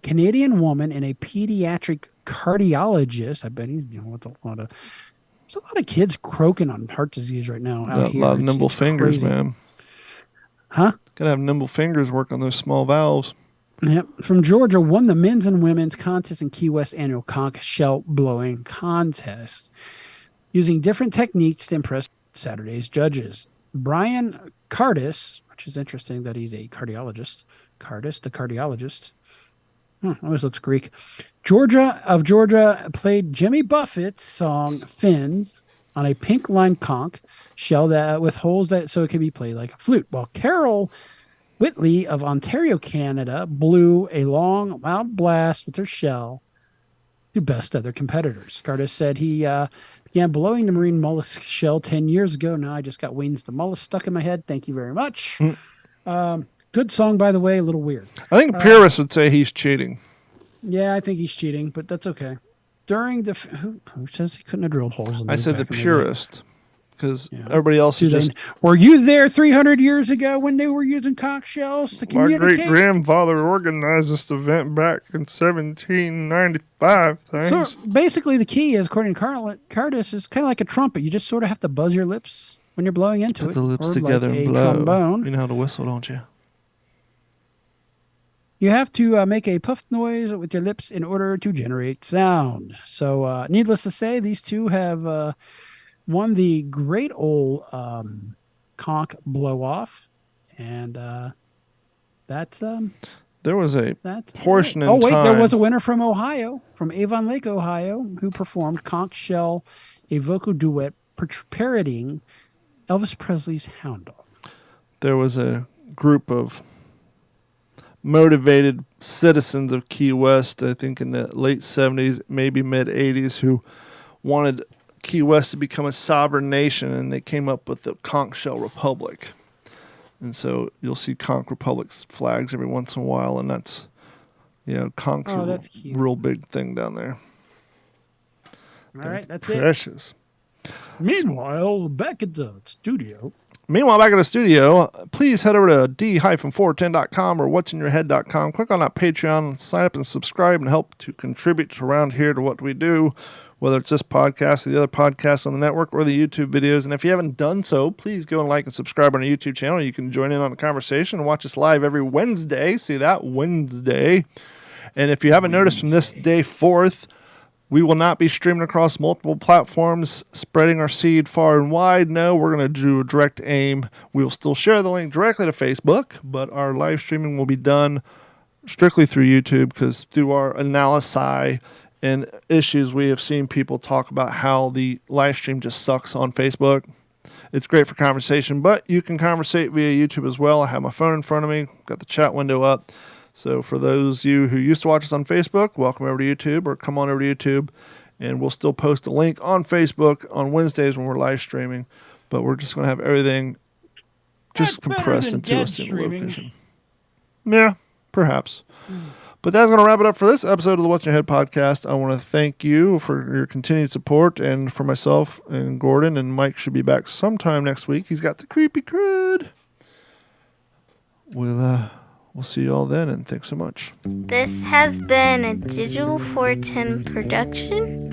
Speaker 1: Canadian woman and a pediatric cardiologist. I bet he's dealing with there's a lot of kids croaking on heart disease right now.
Speaker 3: A lot of nimble fingers, crazy. Man.
Speaker 1: Huh?
Speaker 3: Gotta have nimble fingers work on those small valves.
Speaker 1: Yep. From Georgia, won the men's and women's contest in Key West annual conch shell blowing contest, using different techniques to impress Saturday's judges. Brian Cardis, which is interesting that he's a cardiologist. Cardis, the cardiologist. Always looks Greek. Georgia played Jimmy Buffett's song Fins on a pink lined conch shell that with holes so it can be played like a flute. While Carol Whitley of Ontario, Canada, blew a long, loud blast with her shell to best other competitors. Cardis said he began blowing the marine mollusk shell 10 years ago. Now I just got wings to mollusk stuck in my head. Thank you very much. Good song, by the way. A little weird.
Speaker 3: I think purists would say he's cheating.
Speaker 1: Yeah, I think he's cheating, but that's okay. During the who says he couldn't have drilled holes in
Speaker 3: I said the purist. Because everybody else
Speaker 1: were you there 300 years ago when they were using conch shells to communicate?
Speaker 3: My great-grandfather organized this event back in 1795. Thanks.
Speaker 1: So basically the key is, according to Cardis, is kind of like a trumpet. You just sort of have to buzz your lips when you're blowing into
Speaker 3: Put
Speaker 1: it.
Speaker 3: the lips
Speaker 1: or
Speaker 3: together
Speaker 1: like
Speaker 3: and blow.
Speaker 1: Trombone.
Speaker 3: You know how to whistle, don't you?
Speaker 1: You have to make a puff noise with your lips in order to generate sound. So needless to say, these two have... won the great old conch blow off, and that's
Speaker 3: there was a portion in time.
Speaker 1: Oh wait, there was a winner from Ohio, from Avon Lake, Ohio, who performed conch shell, a vocal duet parodying Elvis Presley's Hound Dog.
Speaker 3: There was a group of motivated citizens of Key West, I think in the late 70s, maybe mid 80s, who wanted Key West to become a sovereign nation, and they came up with the Conch Shell Republic. And so you'll see Conch Republic's flags every once in a while, and that's, conch's a real big thing down there.
Speaker 1: All right, that's
Speaker 3: precious.
Speaker 1: It. Meanwhile, back at the studio,
Speaker 3: please head over to d-410.com or whatsinyourhead.com. Click on that Patreon, sign up and subscribe, and help to contribute around here to what we do, whether it's this podcast or the other podcasts on the network or the YouTube videos. And if you haven't done so, please go and like and subscribe on our YouTube channel. You can join in on the conversation and watch us live every Wednesday. See that? Wednesday. And if you haven't noticed, from this day forth, we will not be streaming across multiple platforms, spreading our seed far and wide. No, we're going to do a direct aim. We will still share the link directly to Facebook, but our live streaming will be done strictly through YouTube, because through our analysis and issues, we have seen people talk about how the live stream just sucks on Facebook. It's great for conversation, but you can conversate via YouTube as well. I have my phone in front of me, got the chat window up. So for those of you who used to watch us on Facebook, welcome over to YouTube, or come on over to YouTube, and we'll still post a link on Facebook on Wednesdays when we're live streaming. But we're just going to have everything just compressed into a single location. Yeah, perhaps. But that's going to wrap it up for this episode of the What's in Your Head podcast. I want to thank you for your continued support, and for myself and Gordon, and Mike should be back sometime next week. He's got the creepy crud. We'll see you all then, and thanks so much.
Speaker 5: This has been a Digital 410 production.